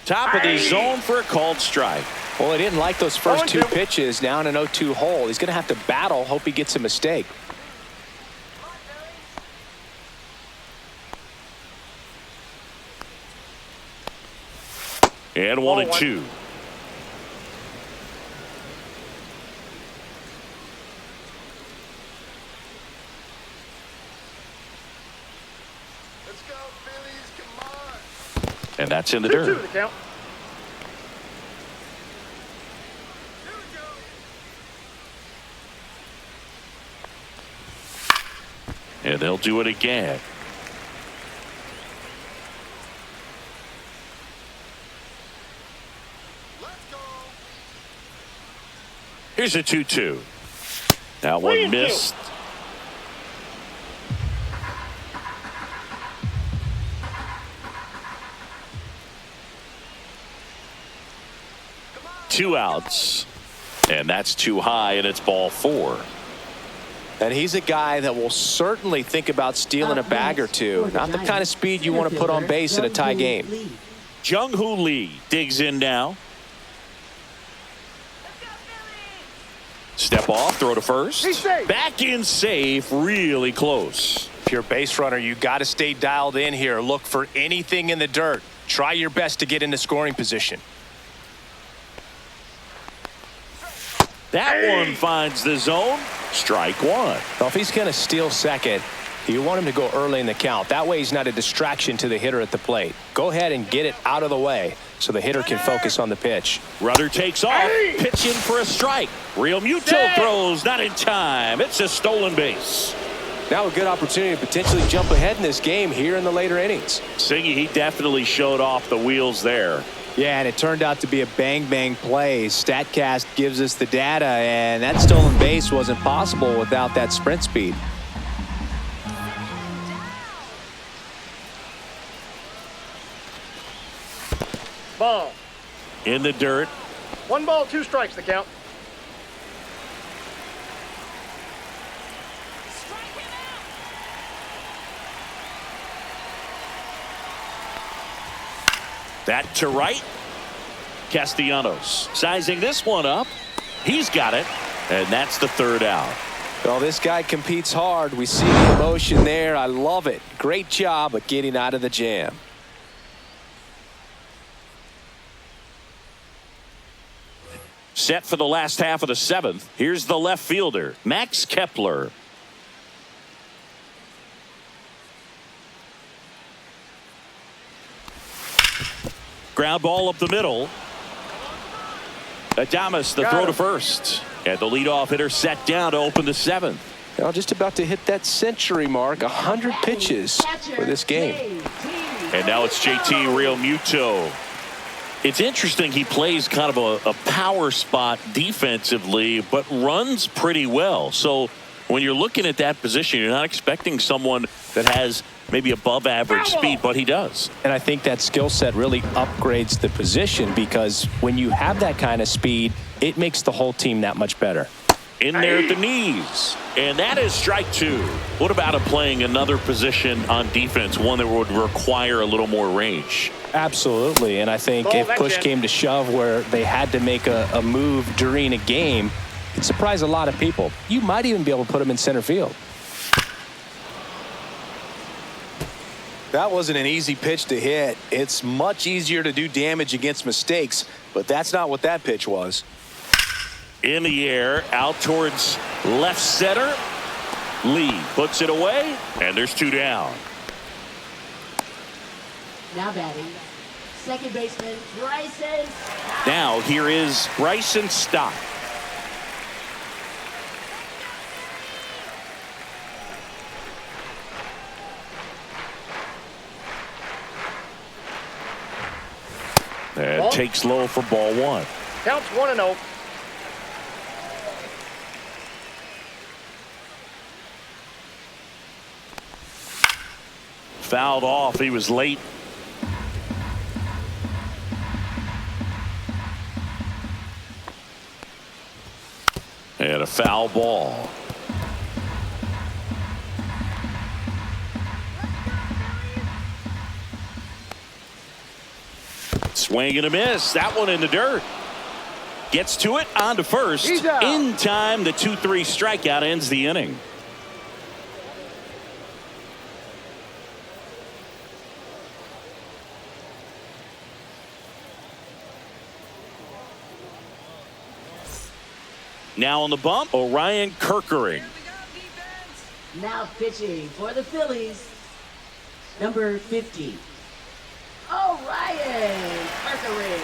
Top of the zone for a called strike. Well, he didn't like those first two pitches. Now in an 0-2 hole. He's going to have to battle. Hope he gets a mistake. And 1-2. Let's go, Phillies. Come on. And that's in the 2-2 dirt. the count. And they'll do it again. Here's a 2-2. That one missed. Two outs. And that's too high, and it's ball 4. And he's a guy that will certainly think about stealing a bag or two. Not the kind of speed you want to put on base in a tie game. Jung-Hoo Lee digs in now. Step off, throw to first. Back in safe, really close. If you're a base runner, you got to stay dialed in here. Look for anything in the dirt. Try your best to get into scoring position. That one finds the zone. Strike 1. Well, if he's going to steal second, you want him to go early in the count. That way he's not a distraction to the hitter at the plate. Go ahead and get it out of the way so the hitter can focus on the pitch. Rudder takes off, pitching for a strike. Real Muto throws, not in time. It's a stolen base. Now a good opportunity to potentially jump ahead in this game here in the later innings. Singy, he definitely showed off the wheels there. Yeah, and it turned out to be a bang-bang play. StatCast gives us the data, and that stolen base wasn't possible without that sprint speed. Ball. In the dirt. 1 ball, 2 strikes the count. That to right. Castellanos sizing this one up. He's got it. And that's the 3rd out. Well, this guy competes hard. We see the emotion there. I love it. Great job of getting out of the jam. Set for the last half of the 7th. Here's the left fielder, Max Kepler. Ground ball up the middle. Adames, the throw to first. And the leadoff hitter set down to open the 7th. Well, just about to hit that century mark. 100 pitches for this game. And now it's JT Real Muto. It's interesting, he plays kind of a power spot defensively, but runs pretty well. So when you're looking at that position, you're not expecting someone that has maybe above average speed, but he does. And I think that skill set really upgrades the position, because when you have that kind of speed, it makes the whole team that much better. In there at the knees. And that is strike 2. What about him playing another position on defense, one that would require a little more range? Absolutely. And I think if push came to shove where they had to make a move during a game, it'd surprise a lot of people. You might even be able to put him in center field. That wasn't an easy pitch to hit. It's much easier to do damage against mistakes, but that's not what that pitch was. In the air, out towards left center. Lee puts it away, and there's 2 down. Now batting, second baseman Bryson. Now here is Bryson Stott. And takes low for ball 1. Counts 1-0. Fouled off. He was late. And a foul ball. Swing and a miss. That one in the dirt. Gets to it, on to first. In time, the 2-3 strikeout ends the inning. Now on the bump, Orion Kerkering. Now pitching for the Phillies, number 50, Orion Kerkering.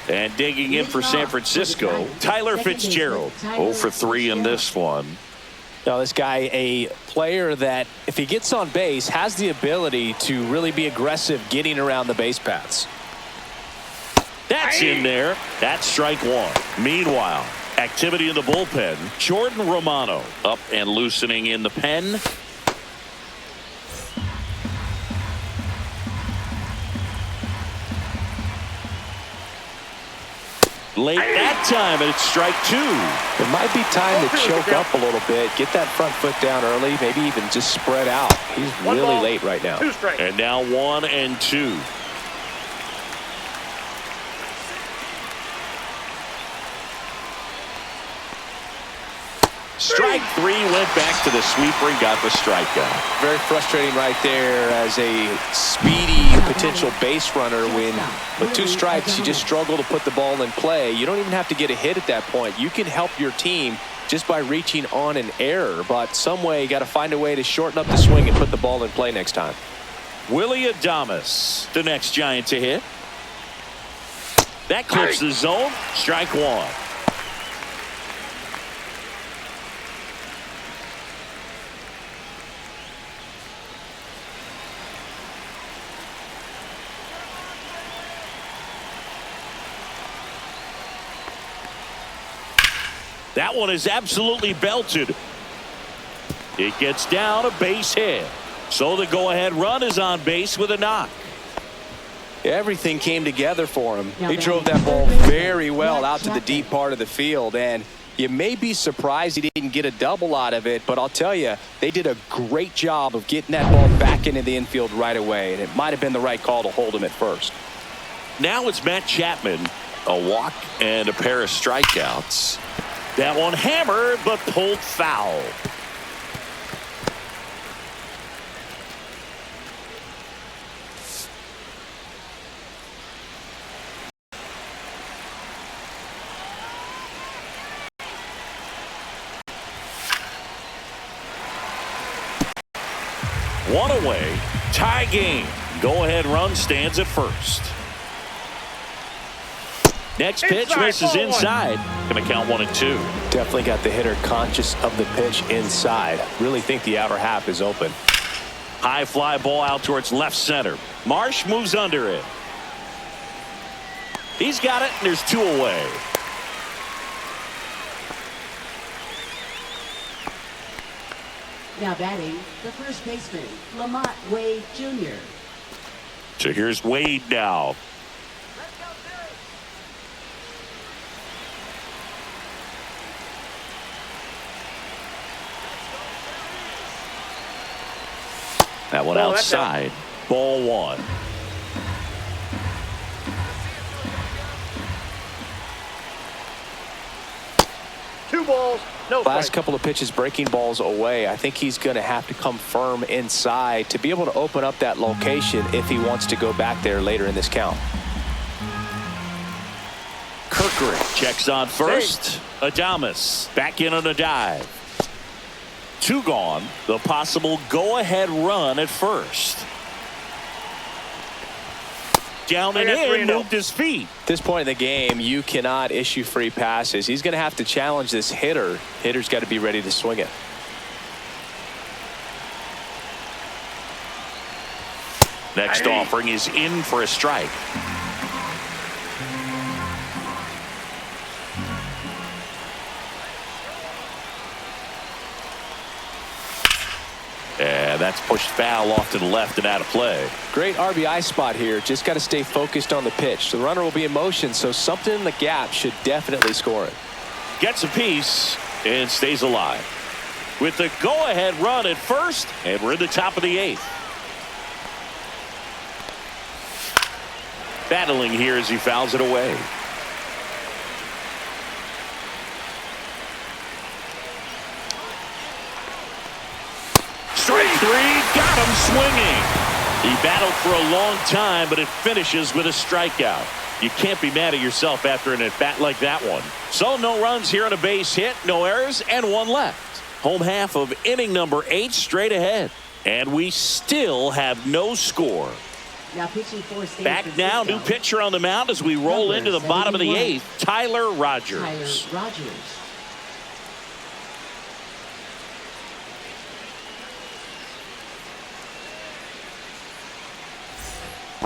And digging in for San Francisco, Tyler Fitzgerald. 0 for 3 in this one. Now, this guy, a player that, if he gets on base, has the ability to really be aggressive getting around the base paths. That's in there. That's strike one. Meanwhile, activity in the bullpen. Jordan Romano up and loosening in the pen. Late that time, and it's strike two. It might be time to choke up a little bit, get that front foot down early, maybe even just spread out. He's really late right now. And now 1 and 2. Strike three, went back to the sweeper and got the strikeout. Very frustrating right there as a speedy potential base runner when with 2 strikes you just struggle to put the ball in play. You don't even have to get a hit at that point. You can help your team just by reaching on an error, but some way you got to find a way to shorten up the swing and put the ball in play next time. Willie Adames, the next Giant to hit. That clips the zone. Strike one. That one is absolutely belted. It gets down, a base hit. So the go-ahead run is on base with a knock. Everything came together for him. He drove that ball very well out to the deep part of the field, and you may be surprised he didn't get a double out of it, but I'll tell you, they did a great job of getting that ball back into the infield right away, and it might have been the right call to hold him at first. Now it's Matt Chapman, a walk and a pair of strikeouts. That one hammered, but pulled foul. One away, tie game. Go-ahead run stands at first. Next pitch misses inside. Going to count 1 and 2. Definitely got the hitter conscious of the pitch inside. Really think the outer half is open. High fly ball out towards left center. Marsh moves under it. He's got it, and there's 2 away. Now batting, the first baseman, Lamont Wade Jr. So here's Wade now. That one outside. Ball 1. Two balls, no Last strike. couple of pitches breaking balls away. I think he's going to have to come firm inside to be able to open up that location if he wants to go back there later in this count. Kerkering checks on first. Adames back in on a dive. 2 gone. The possible go-ahead run at first. Down and in, moved his feet. At this point in the game, you cannot issue free passes. He's going to have to challenge this hitter. Hitter's got to be ready to swing it. Next offering is in for a strike. that's pushed foul off to the left and out of play. Great RBI spot here. Just got to stay focused on the pitch. The runner will be in motion, so something in the gap should definitely score it. Gets a piece and stays alive. With the go-ahead run at first, and we're in the top of the 8th. Battling here as he fouls it away. Strike 3, got him swinging. He battled for a long time, but it finishes with a strikeout. You can't be mad at yourself after an at-bat like that one. So no runs here on a base hit, no errors, and 1 left. Home half of inning number 8 straight ahead. And we still have no score. Now pitching for San Back Francisco. now, new pitcher on the mound as we roll Number into the bottom of the 71. 8th, Tyler Rogers. Tyler Rogers.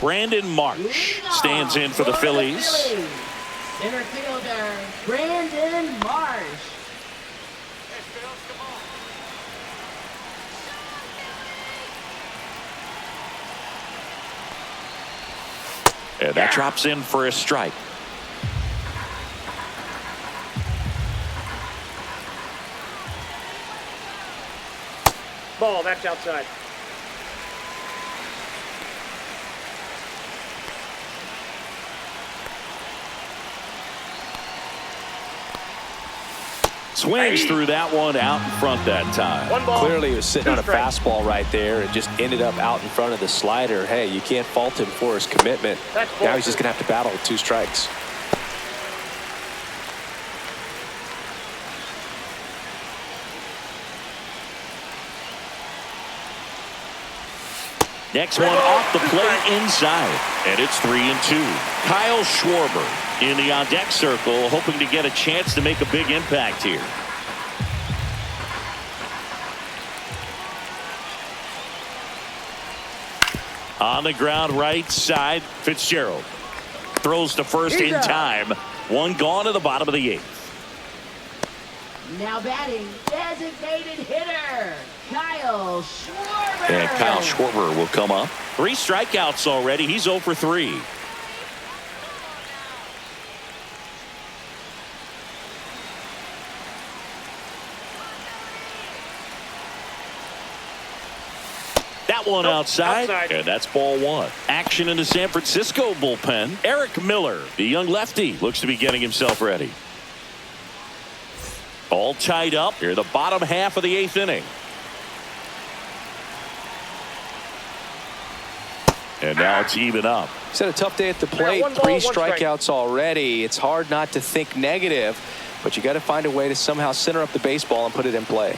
Brandon Marsh stands in for the Phillies. Center fielder Brandon Marsh. And that drops in for a strike. Ball, that's outside. Swings through that one out in front that time. 1 ball. Clearly he was sitting on a 2 strikes. fastball right there and just ended up out in front of the slider. Hey, you can't fault him for his commitment. That's Now ball he's just 2. going to have to battle with 2 strikes. Next one off the plate inside. And it's 3-2. Kyle Schwarber in the on-deck circle, hoping to get a chance to make a big impact here. On the ground right side, Fitzgerald throws to first in time. 1 gone to the bottom of the 8th. Now batting, designated hitter Kyle Schwarber. And Kyle Schwarber will come up. 3 strikeouts already. He's 0 for 3. That one outside, and that's ball 1. Action in the San Francisco bullpen. Eric Miller, the young lefty, looks to be getting himself ready. All tied up here, the bottom half of the 8th inning. And now it's even up. He's had a tough day at the plate. 1 ball, 3 1 strike. strikeouts already. It's hard not to think negative, but you got to find a way to somehow center up the baseball and put it in play.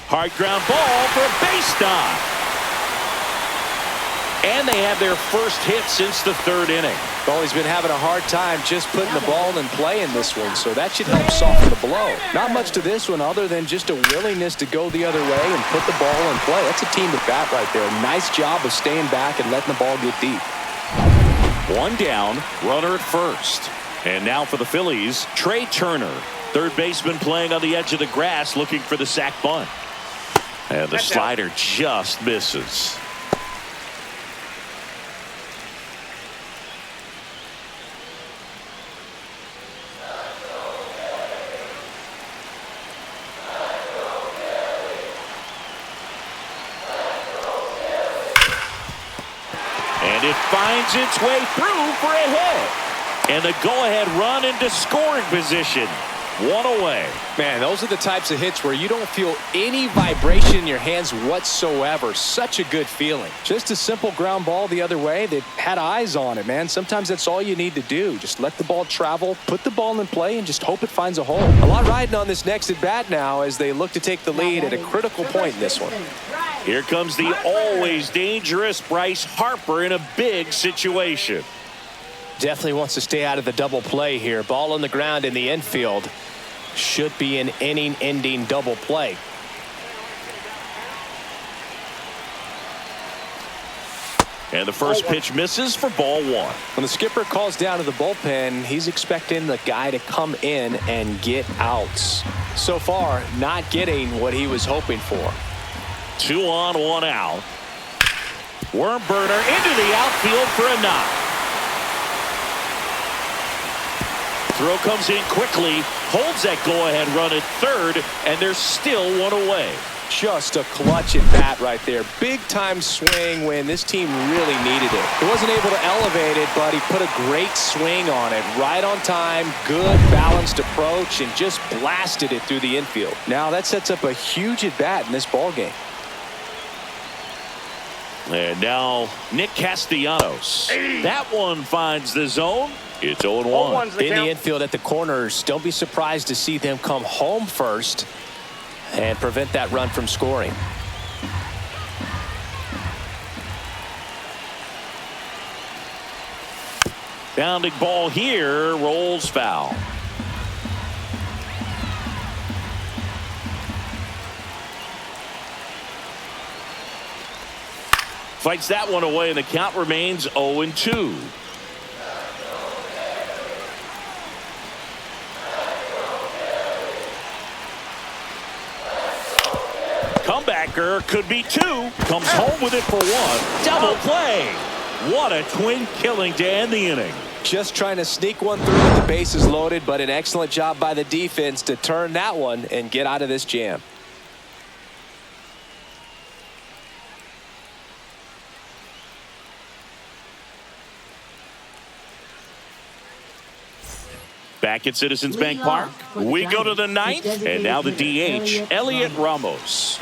Hard ground ball for a base stop. And they have their first hit since the 3rd inning. Well, he's been having a hard time just putting the ball in play in this one, so that should help soften the blow. Not much to this one other than just a willingness to go the other way and put the ball in play. That's a team at bat right there. Nice job of staying back and letting the ball get deep. 1 down, runner at first. And now for the Phillies, Trey Turner, third baseman playing on the edge of the grass looking for the sac bunt. And the slider just misses. And it finds its way through for a hit. And the go-ahead run into scoring position. 1 away. Man, those are the types of hits where you don't feel any vibration in your hands whatsoever. Such a good feeling. Just a simple ground ball the other way. They had eyes on it, man. Sometimes that's all you need to do. Just let the ball travel, put the ball in play, and just hope it finds a hole. A lot riding on this next at bat now as they look to take the lead at a critical point in this one. Here comes the always dangerous Bryce Harper in a big situation. Definitely wants to stay out of the double play here. Ball on the ground in the infield. Should be an inning-ending double play. And the first pitch misses for ball one. When the skipper calls down to the bullpen, he's expecting the guy to come in and get outs. So far, not getting what he was hoping for. 2 on, 1 out. Worm burner into the outfield for a knock. Throw comes in quickly, holds that go-ahead run at third, and there's still 1 away. Just a clutch at bat right there. Big time swing when this team really needed it. He wasn't able to elevate it, but he put a great swing on it. Right on time, good balanced approach, and just blasted it through the infield. Now that sets up a huge at bat in this ball game. And now Nick Castellanos. That one finds the zone. It's 0-1. In the infield at the corners, don't be surprised to see them come home first and prevent that run from scoring. Bounding ball here, rolls foul. Fights that one away, and the count remains 0-2. Comebacker could be 2. Comes home with it for 1. Double play. What a twin killing to end the inning. Just trying to sneak one through with the bases loaded, but an excellent job by the defense to turn that one and get out of this jam. Back at Citizens Bank Park, we go to the 9th, and now the DH, Elliot Ramos.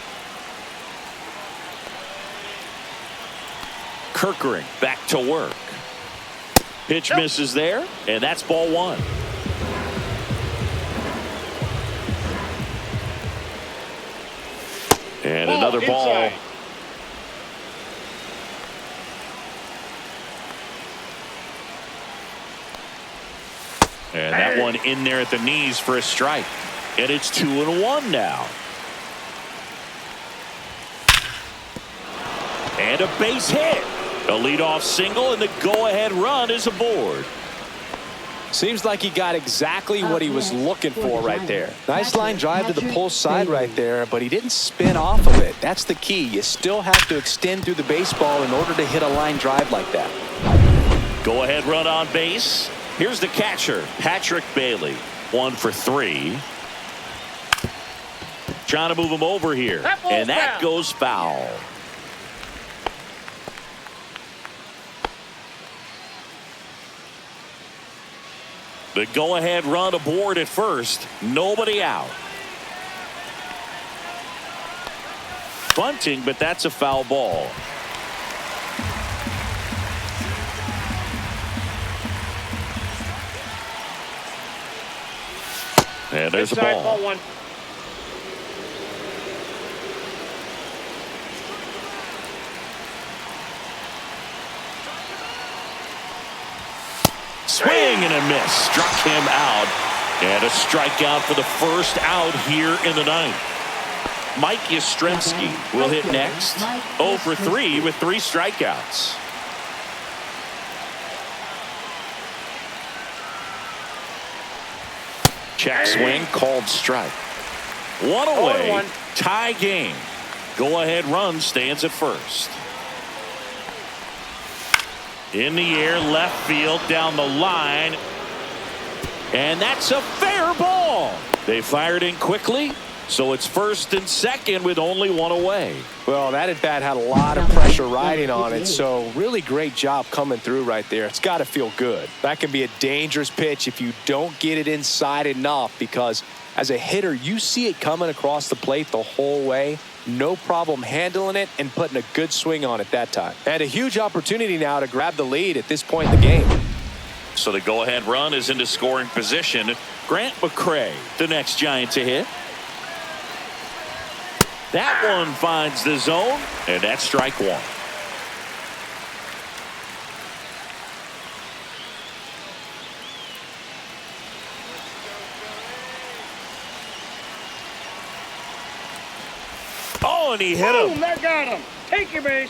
Kirkering back to work. Pitch misses there, and that's ball 1. And another ball. And that one in there at the knees for a strike. And it's 2-1 now. And a base hit. A leadoff single, and the go-ahead run is aboard. Seems like he got exactly what he was looking for right there. Nice line drive to the pull side right there, but he didn't spin off of it. That's the key. You still have to extend through the baseball in order to hit a line drive like that. Go-ahead run on base. Here's the catcher, Patrick Bailey. 1 for 3. Trying to move him over here. And that goes foul. The go-ahead run aboard at first. Nobody out. Bunting, but that's a foul ball. And there's a ball. Ball 1. Swing and a miss. Struck him out. And a strikeout for the first out here in the 9th. Mike Yastrzemski will hit next. 0 for 3 with 3 strikeouts. Check swing, called strike. 1 away. Tie game. Go ahead run stands at first. In the air, left field, down the line. And that's a fair ball. They fired in quickly, so it's first and second with only 1 away. Well, that at bat had a lot of pressure riding on it, so really great job coming through right there. It's got to feel good. That can be a dangerous pitch if you don't get it inside enough, because as a hitter, you see it coming across the plate the whole way. No problem handling it and putting a good swing on it that time. And a huge opportunity now to grab the lead at this point in the game. So the go-ahead run is into scoring position. Grant McCray, the next Giant to hit. That one finds the zone, and that's strike 1. Oh, and he hit him. Boom, that got him. Take your base.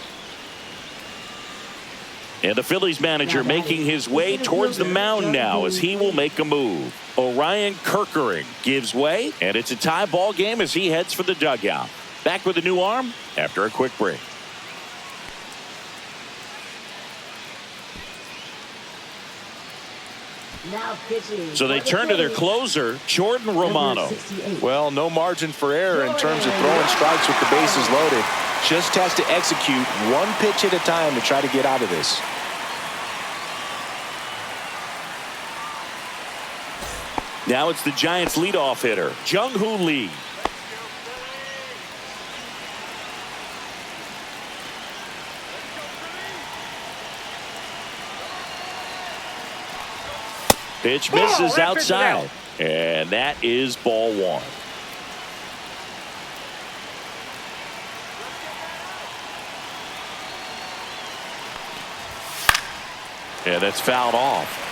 And the Phillies manager making his way towards the mound now as he will make a move. Orion Kerkering gives way, and it's a tie ball game as he heads for the dugout. Back with a new arm after a quick break. Now pitching. So they turn to their closer, Jordan Romano. Well, no margin for error in terms of throwing strikes with the bases loaded. Just has to execute one pitch at a time to try to get out of this. Now it's the Giants leadoff hitter, Jung-Hoo Lee. Pitch misses outside, and that is ball one. Yeah, that's fouled off.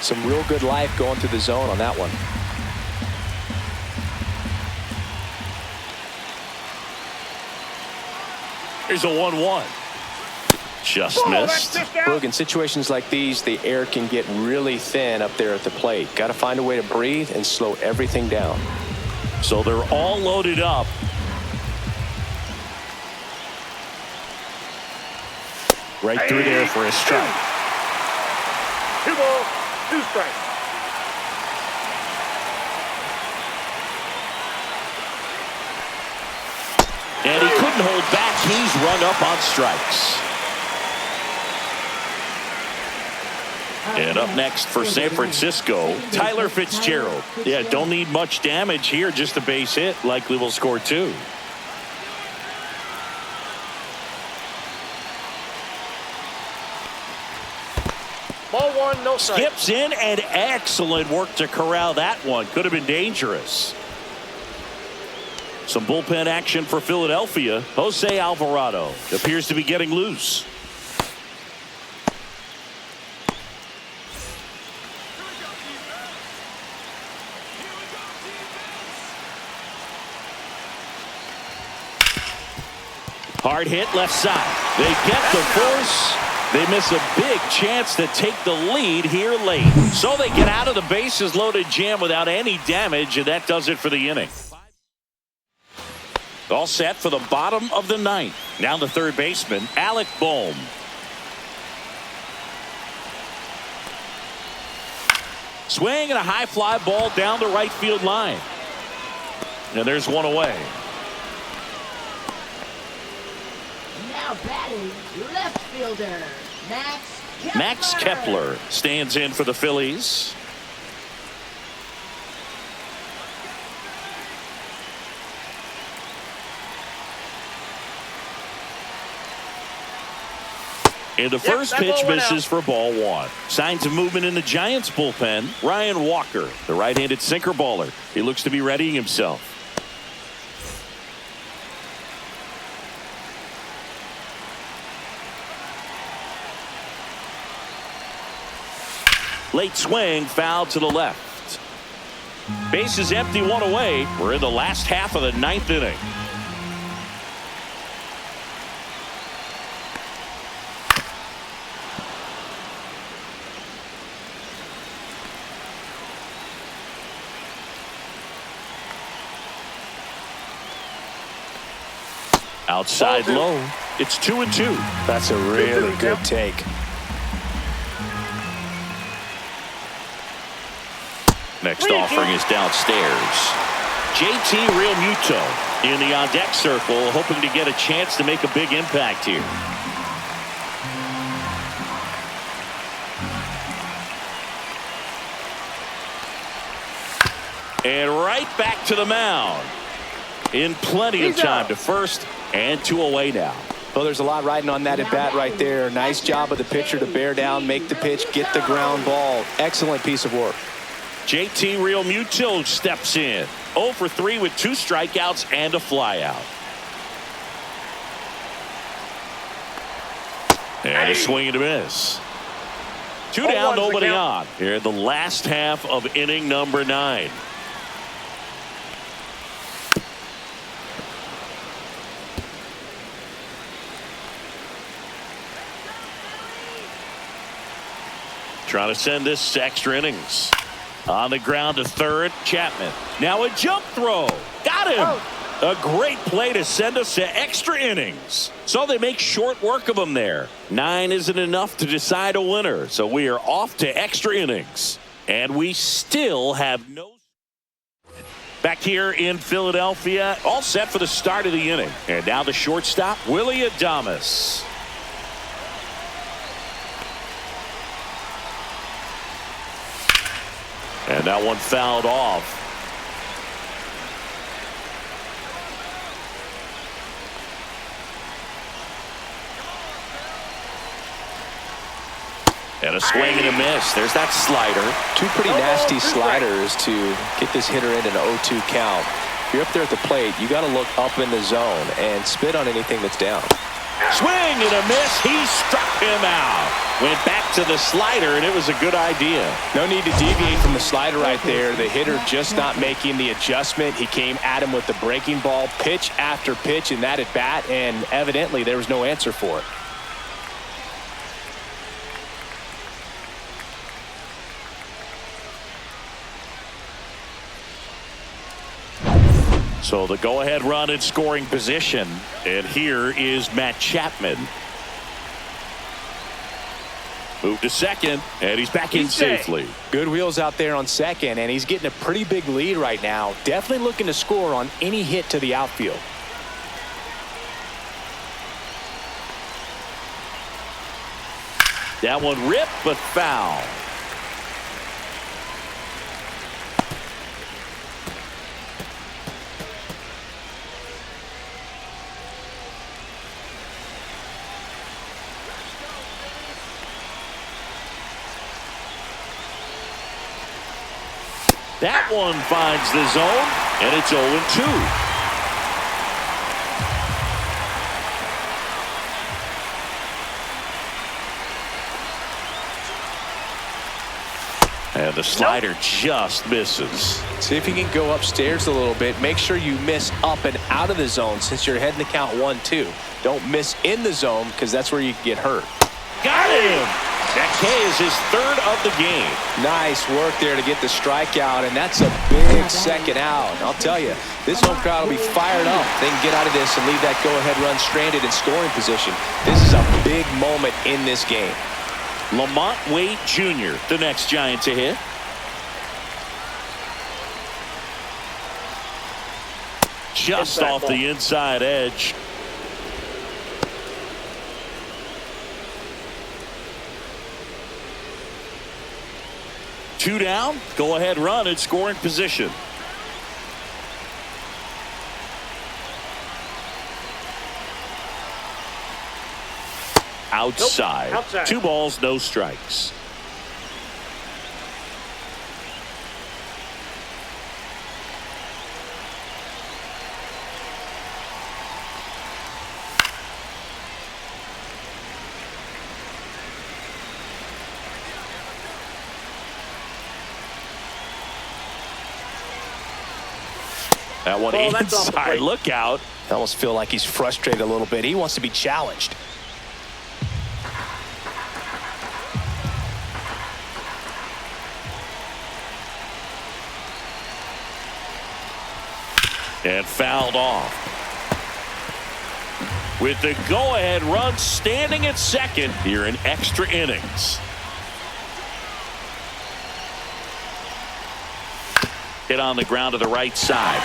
Some real good life going through the zone on that one. Here's a 1-1. Just missed. Look, in situations like these, the air can get really thin up there at the plate. Got to find a way to breathe and slow everything down. So they're all loaded up. Right through there for a strike. 2 balls, 2 strikes. And he couldn't hold back. He's run up on strikes. And up next for San Francisco, Tyler Fitzgerald. Yeah, don't need much damage here, just a base hit. Likely will score 2. Ball 1, no strike. Skips in, and excellent work to corral that one. Could have been dangerous. Some bullpen action for Philadelphia. Jose Alvarado appears to be getting loose. Hard hit left side. They get the force. They miss a big chance to take the lead here late. So they get out of the bases loaded jam without any damage, and that does it for the inning. All set for the bottom of the 9th. Now the third baseman, Alec Bohm. Swing and a high fly ball down the right field line. And there's one away. Now batting, left fielder, Max Kepler stands in for the Phillies. And the first pitch misses for ball 1. Signs of movement in the Giants bullpen. Ryan Walker, the right-handed sinker baller. He looks to be readying himself. Late swing, foul to the left. Base is empty, 1 away. We're in the last half of the 9th inning. Outside low. It's 2-2. That's a really good take. Next offering is downstairs. JT Realmuto in the on-deck circle, hoping to get a chance to make a big impact here. And right back to the mound. In plenty of time to first, and 2 away now. Well, there's a lot riding on that at bat right there. Nice job of the pitcher to bear down, make the pitch, get the ground ball. Excellent piece of work. JT Realmuto steps in. 0 for 3 with 2 strikeouts and a flyout. And a swing and a miss. 2 down, nobody on. Here in the last half of inning number 9. trying to send this to extra innings. On the ground to third, Chapman. Now a jump throw. Got him. A great play to send us to extra innings. So they make short work of them there. 9 isn't enough to decide a winner. So we are off to extra innings. And we still have no. Back here in Philadelphia, all set for the start of the inning. And now the shortstop, Willie Adames. And that one fouled off. And a swing and a miss. There's that slider. Two pretty nasty sliders to get this hitter in an 0-2 count. If you're up there at the plate, you got to look up in the zone and spit on anything that's down. Swing and a miss. He struck him out. Went back to the slider, and it was a good idea. No need to deviate from the slider right there. The hitter just not making the adjustment. He came at him with the breaking ball, pitch after pitch in that at bat, and evidently there was no answer for it. So the go-ahead run in scoring position. And here is Matt Chapman. Move to second, and he's back in safely. Good wheels out there on second, and he's getting a pretty big lead right now. Definitely looking to score on any hit to the outfield. That one ripped, but foul. That one finds the zone, and it's 0-2. And the slider just misses. See if you can go upstairs a little bit. Make sure you miss up and out of the zone since you're heading to count 1-2. Don't miss in the zone because that's where you get hurt. Got him! That K is his third of the game. Nice work there to get the strikeout, and that's a big second out. I'll tell you, this home crowd will be fired up. They can get out of this and leave that go-ahead run stranded in scoring position. This is a big moment in this game. Lamont Wade Jr., the next Giant to hit. Just off the inside edge. Two down, go ahead run in scoring position. Outside. Nope. Outside. 2 balls, no strikes. That one inside. Look out. I almost feel like he's frustrated a little bit. He wants to be challenged. And fouled off. With the go-ahead run standing at second here in extra innings. Hit on the ground to the right side.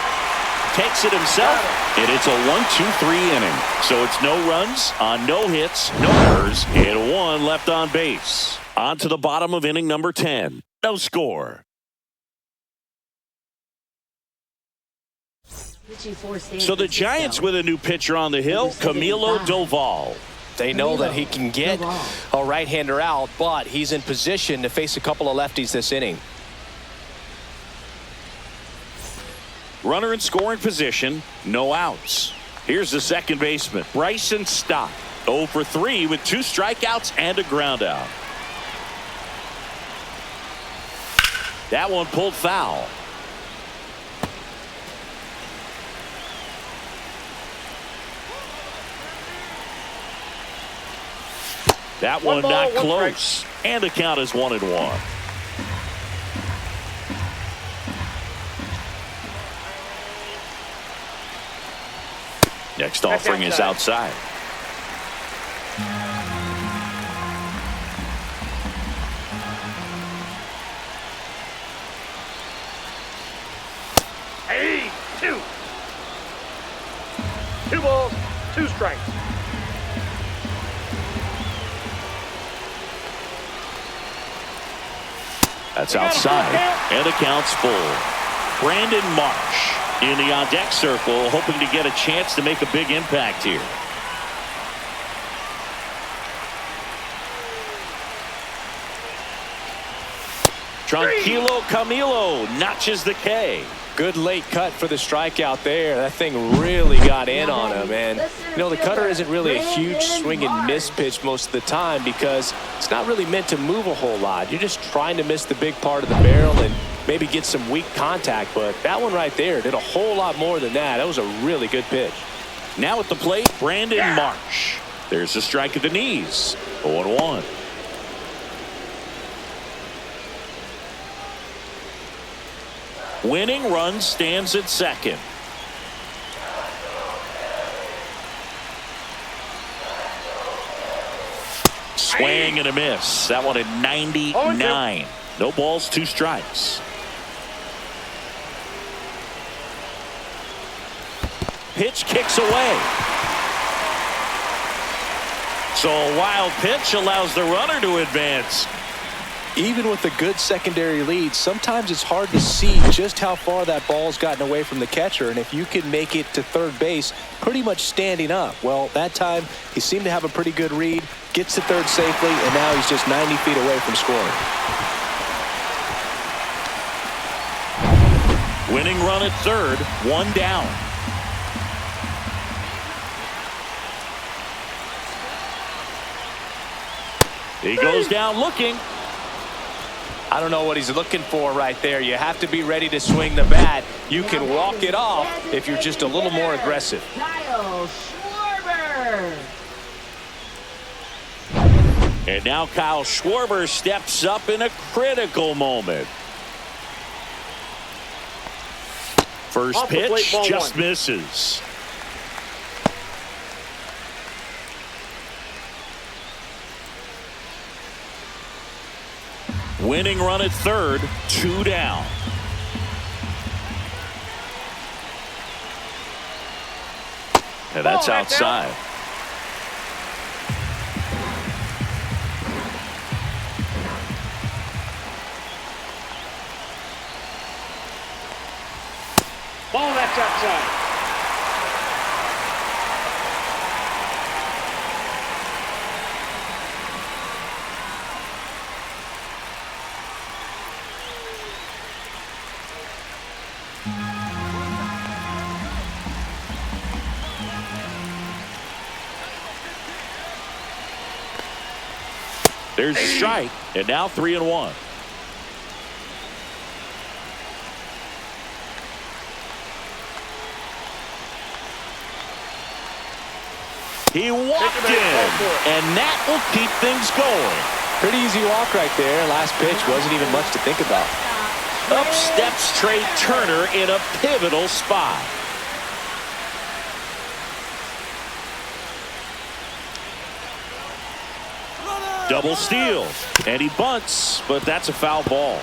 Takes it himself, and it's a 1-2-3 inning. So it's no runs on no hits, no errors, and 1 left on base. On to the bottom of inning number 10. No score. So the Giants with a new pitcher on the hill, Camilo Doval. They know that he can get a right-hander out, but he's in position to face a couple of lefties this inning. Runner in scoring position, no outs. Here's the second baseman, Bryson Stott. 0 for 3 with 2 strikeouts and a ground out. That one pulled foul. That one not close. And the count is 1-1. Next offering is outside. Hey, 2. 2 balls, 2 strikes. That's outside, and the count's full. Brandon Marsh in the on-deck circle, hoping to get a chance to make a big impact here. Tranquilo Camilo notches the K. Good late cut for the strikeout there. That thing really got in on him. And, you know, the cutter isn't really a huge swing and miss pitch most of the time because it's not really meant to move a whole lot. You're just trying to miss the big part of the barrel and maybe get some weak contact. But that one right there did a whole lot more than that. That was a really good pitch. Now at the plate, Brandon Marsh. There's a strike at the knees. 0-1. Winning run stands at second. Swing and a miss. That one at 99. No balls, 2 strikes. Pitch kicks away. So a wild pitch allows the runner to advance. Even with a good secondary lead, sometimes it's hard to see just how far that ball's gotten away from the catcher. And if you can make it to third base pretty much standing up, well, that time he seemed to have a pretty good read, gets to third safely, and now he's just 90 feet away from scoring. Winning run at third, 1 down. He goes down looking. I don't know what he's looking for right there. You have to be ready to swing the bat. You can walk it off if you're just a little more aggressive. Kyle Schwarber. And now Kyle Schwarber steps up in a critical moment. First pitch just misses. Winning run at third, 2 down. And that's outside. Ball, that's outside. There's a strike, and now 3-1. He walked in, and that will keep things going. Pretty easy walk right there. Last pitch wasn't even much to think about. Up steps Trey Turner in a pivotal spot. Double steal, and he bunts, but that's a foul ball.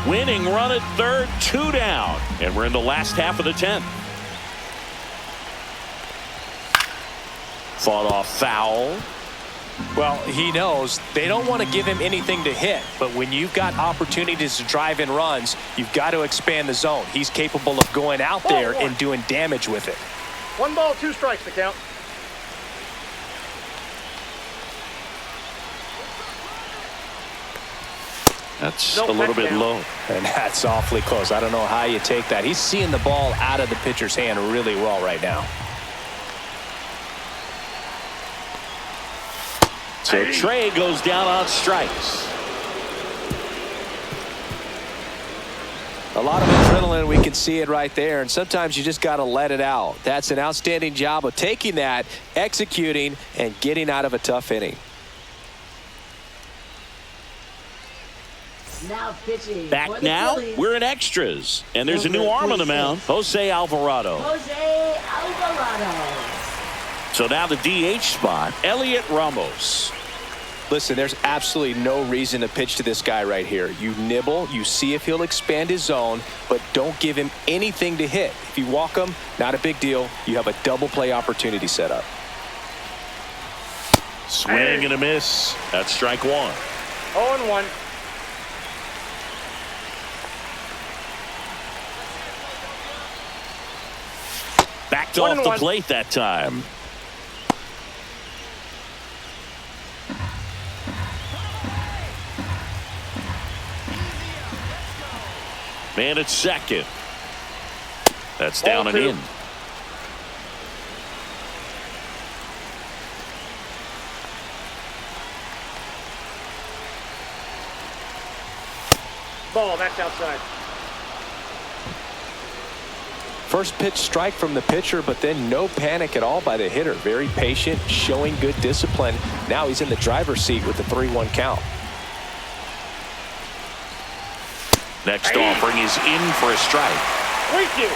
Winning run at third, 2 down, and we're in the last half of the 10th. Fought off foul. Well, he knows they don't want to give him anything to hit, but when you've got opportunities to drive in runs, you've got to expand the zone. He's capable of going out there and doing damage with it. 1 ball, 2 strikes to count. That's a little bit low. And that's awfully close. I don't know how you take that. He's seeing the ball out of the pitcher's hand really well right now. So Trey goes down on strikes. A lot of adrenaline, we can see it right there, and sometimes you just got to let it out. That's an outstanding job of taking that, executing, and getting out of a tough inning. Now pitching. Back for the now, Phillies, we're in extras. And there's a new Number arm on the 26. mound, Jose Alvarado. Jose Alvarado. So now the DH spot, Elliot Ramos. Listen, there's absolutely no reason to pitch to this guy right here. You nibble, you see if he'll expand his zone, but don't give him anything to hit. If you walk him, not a big deal. You have a double play opportunity set up. Swing and a miss. That's strike one. 0-1. Backed off the 1-1. plate that time. Man at second. That's Ball down and two. in. Ball, that's outside. First pitch strike from the pitcher, but then no panic at all by the hitter. Very patient, showing good discipline. Now he's in the driver's seat with the 3-1 count. Next offering is in for a strike. Thank you.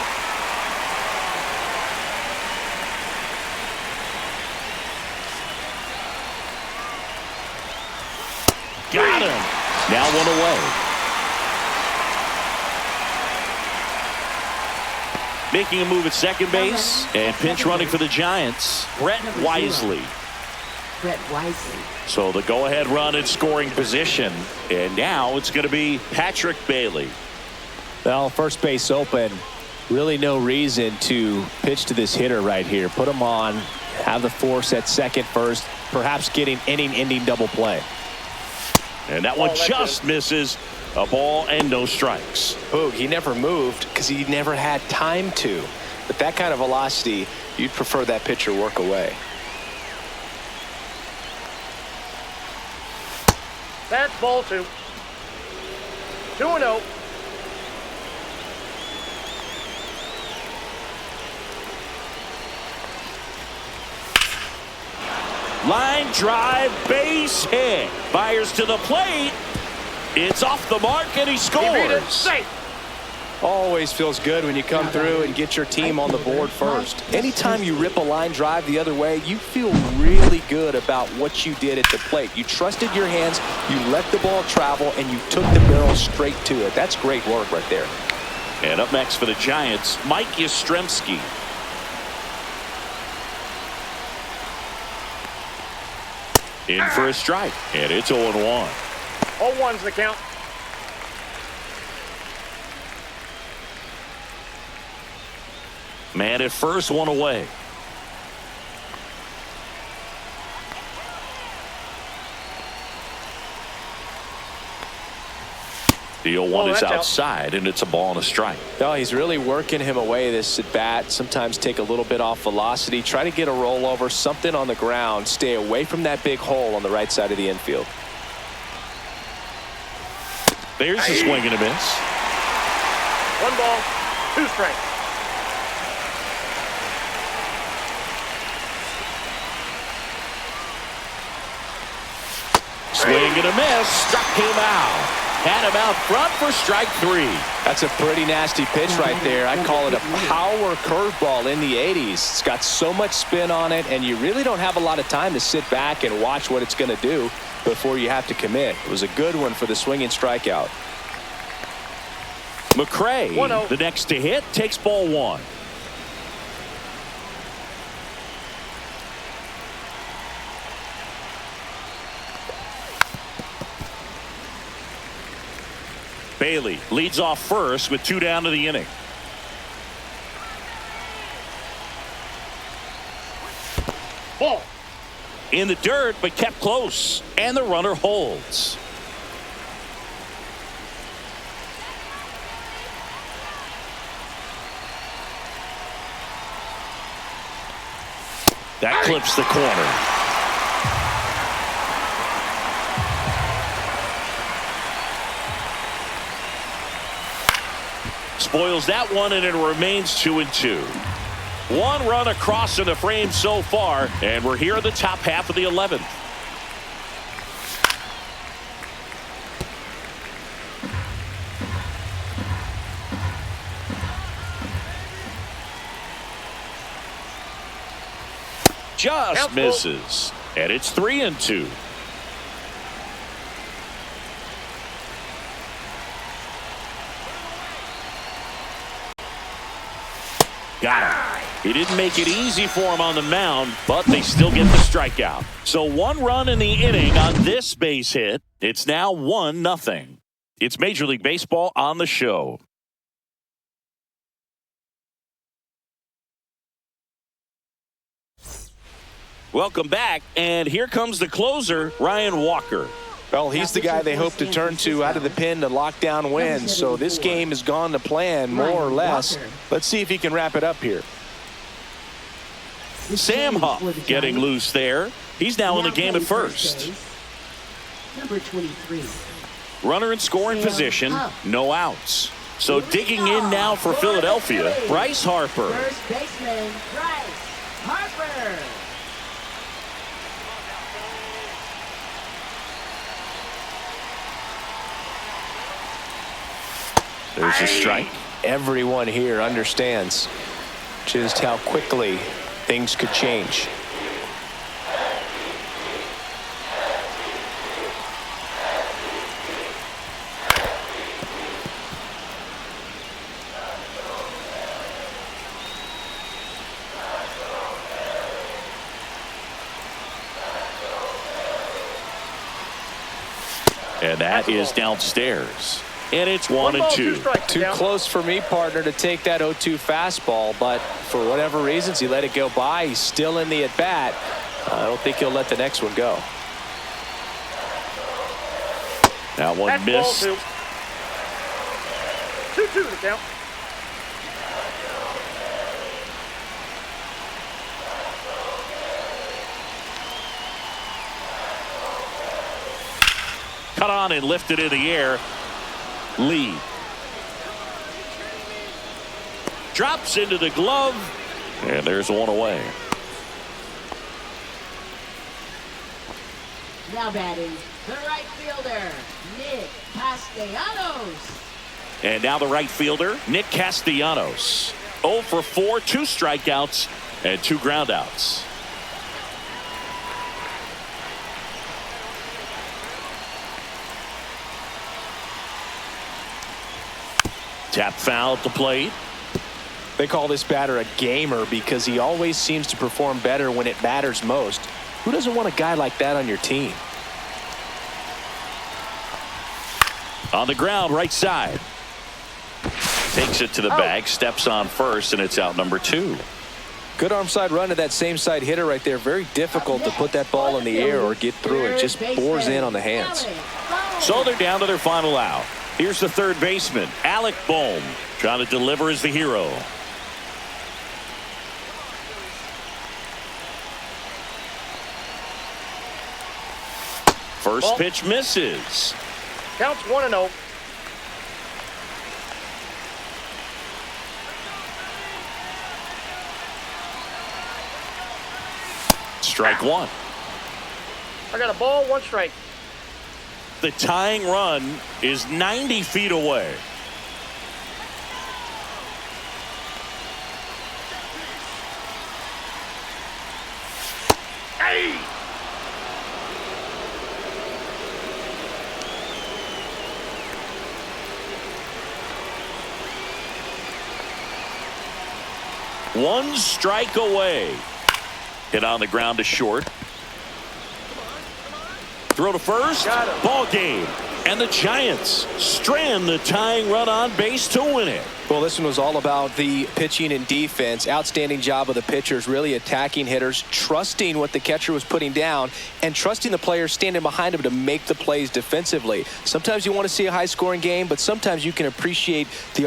Got him. Now one away. Making a move at second base and pinch running for the Giants, Brett Wisely. Brett Wisely. So the go-ahead run in scoring position, and now it's going to be Patrick Bailey. Well, first base open. Really no reason to pitch to this hitter right here. Put him on, have the force at second first, perhaps getting inning-ending double play. And that one just misses. A ball and no strikes. Boog, he never moved because he never had time to. But that kind of velocity, you'd prefer that pitcher work away. That's ball two. 2-0. Line drive, base hit. Fires to the plate. It's off the mark, and he He beat it. scores. Safe. Always feels good when you come through and get your team on the board first. Anytime you rip a line drive the other way, you feel really good about what you did at the plate. You trusted your hands, you let the ball travel, and you took the barrel straight to it. That's great work right there. And up next for the Giants, Mike Yastrzemski. In for a strike, and it's 0-1. 0-1's the count. Man at first, one away. The 0-1 is that's out. outside, and it's a ball and a strike. No, he's really working him away this at bat. Sometimes take a little bit off velocity. Try to get a rollover, something on the ground. Stay away from that big hole on the right side of the infield. There's a swing and a miss. 1 ball, 2 strikes. Swing and a miss. Struck him out. Had him out front for strike 3. That's a pretty nasty pitch right there. I call it a power curveball in the 80s. It's got so much spin on it, and you really don't have a lot of time to sit back and watch what it's going to do before you have to commit. It was a good one for the swinging strikeout. McRae, 1-0. the next to hit, takes ball 1. Bailey leads off first with 2 down to the inning. Ball. In the dirt, but kept close, and the runner holds. That clips the corner. Spoils that one, and it remains 2-2. 1 run across in the frame so far, and we're here in the top half of the 11th. Just misses. And it's 3-2. Got him. He didn't make it easy for him on the mound, but they still get the strikeout. So 1 run in the inning on this base hit. It's now 1-0. It's Major League Baseball on the show. Welcome back, and here comes the closer, Ryan Walker. Well, he's the guy they hope to turn to out of the pen to lock down wins. So this game has gone to plan, more or less. Let's see if he can wrap it up here. Sam Huff getting loose there. He's now in the game at first. Number 23. Runner in scoring position, no outs. So digging in now for Philadelphia, Bryce Harper. First baseman, Bryce Harper. There's a strike. Everyone here understands just how quickly things could change. And that is downstairs. And it's 1-2. Too close for me, partner, to take that 0-2 fastball, but for whatever reasons, he let it go by. He's still in the at-bat. I don't think he'll let the next one go. That one missed. 2-2 the count. Cut on and lifted in the air. Lee drops into the glove, and there's one away. Now batting, the right fielder, Nick Castellanos. And now the right fielder, Nick Castellanos. 0 for 4, 2 strikeouts, and 2 groundouts. Tap foul at the plate. They call this batter a gamer because he always seems to perform better when it matters most. Who doesn't want a guy like that on your team? On the ground, right side. Takes it to the bag, steps on first, and it's out number 2. Good arm side run to that same side hitter right there. Very difficult to put that ball in the air or get through it. Just bores in on the hands. So they're down to their final out. Here's the third baseman, Alec Bohm, trying to deliver as the hero. First pitch misses. Counts 1-0. Strike 1. I got a ball, 1 strike. The tying run is 90 feet away. Hey! One strike away. Hit on the ground to short. Throw to first. Ball game. And the Giants strand the tying run on base to win it. Well, this one was all about the pitching and defense. Outstanding job of the pitchers, really attacking hitters, trusting what the catcher was putting down, and trusting the players standing behind him to make the plays defensively. Sometimes you want to see a high-scoring game, but sometimes you can appreciate the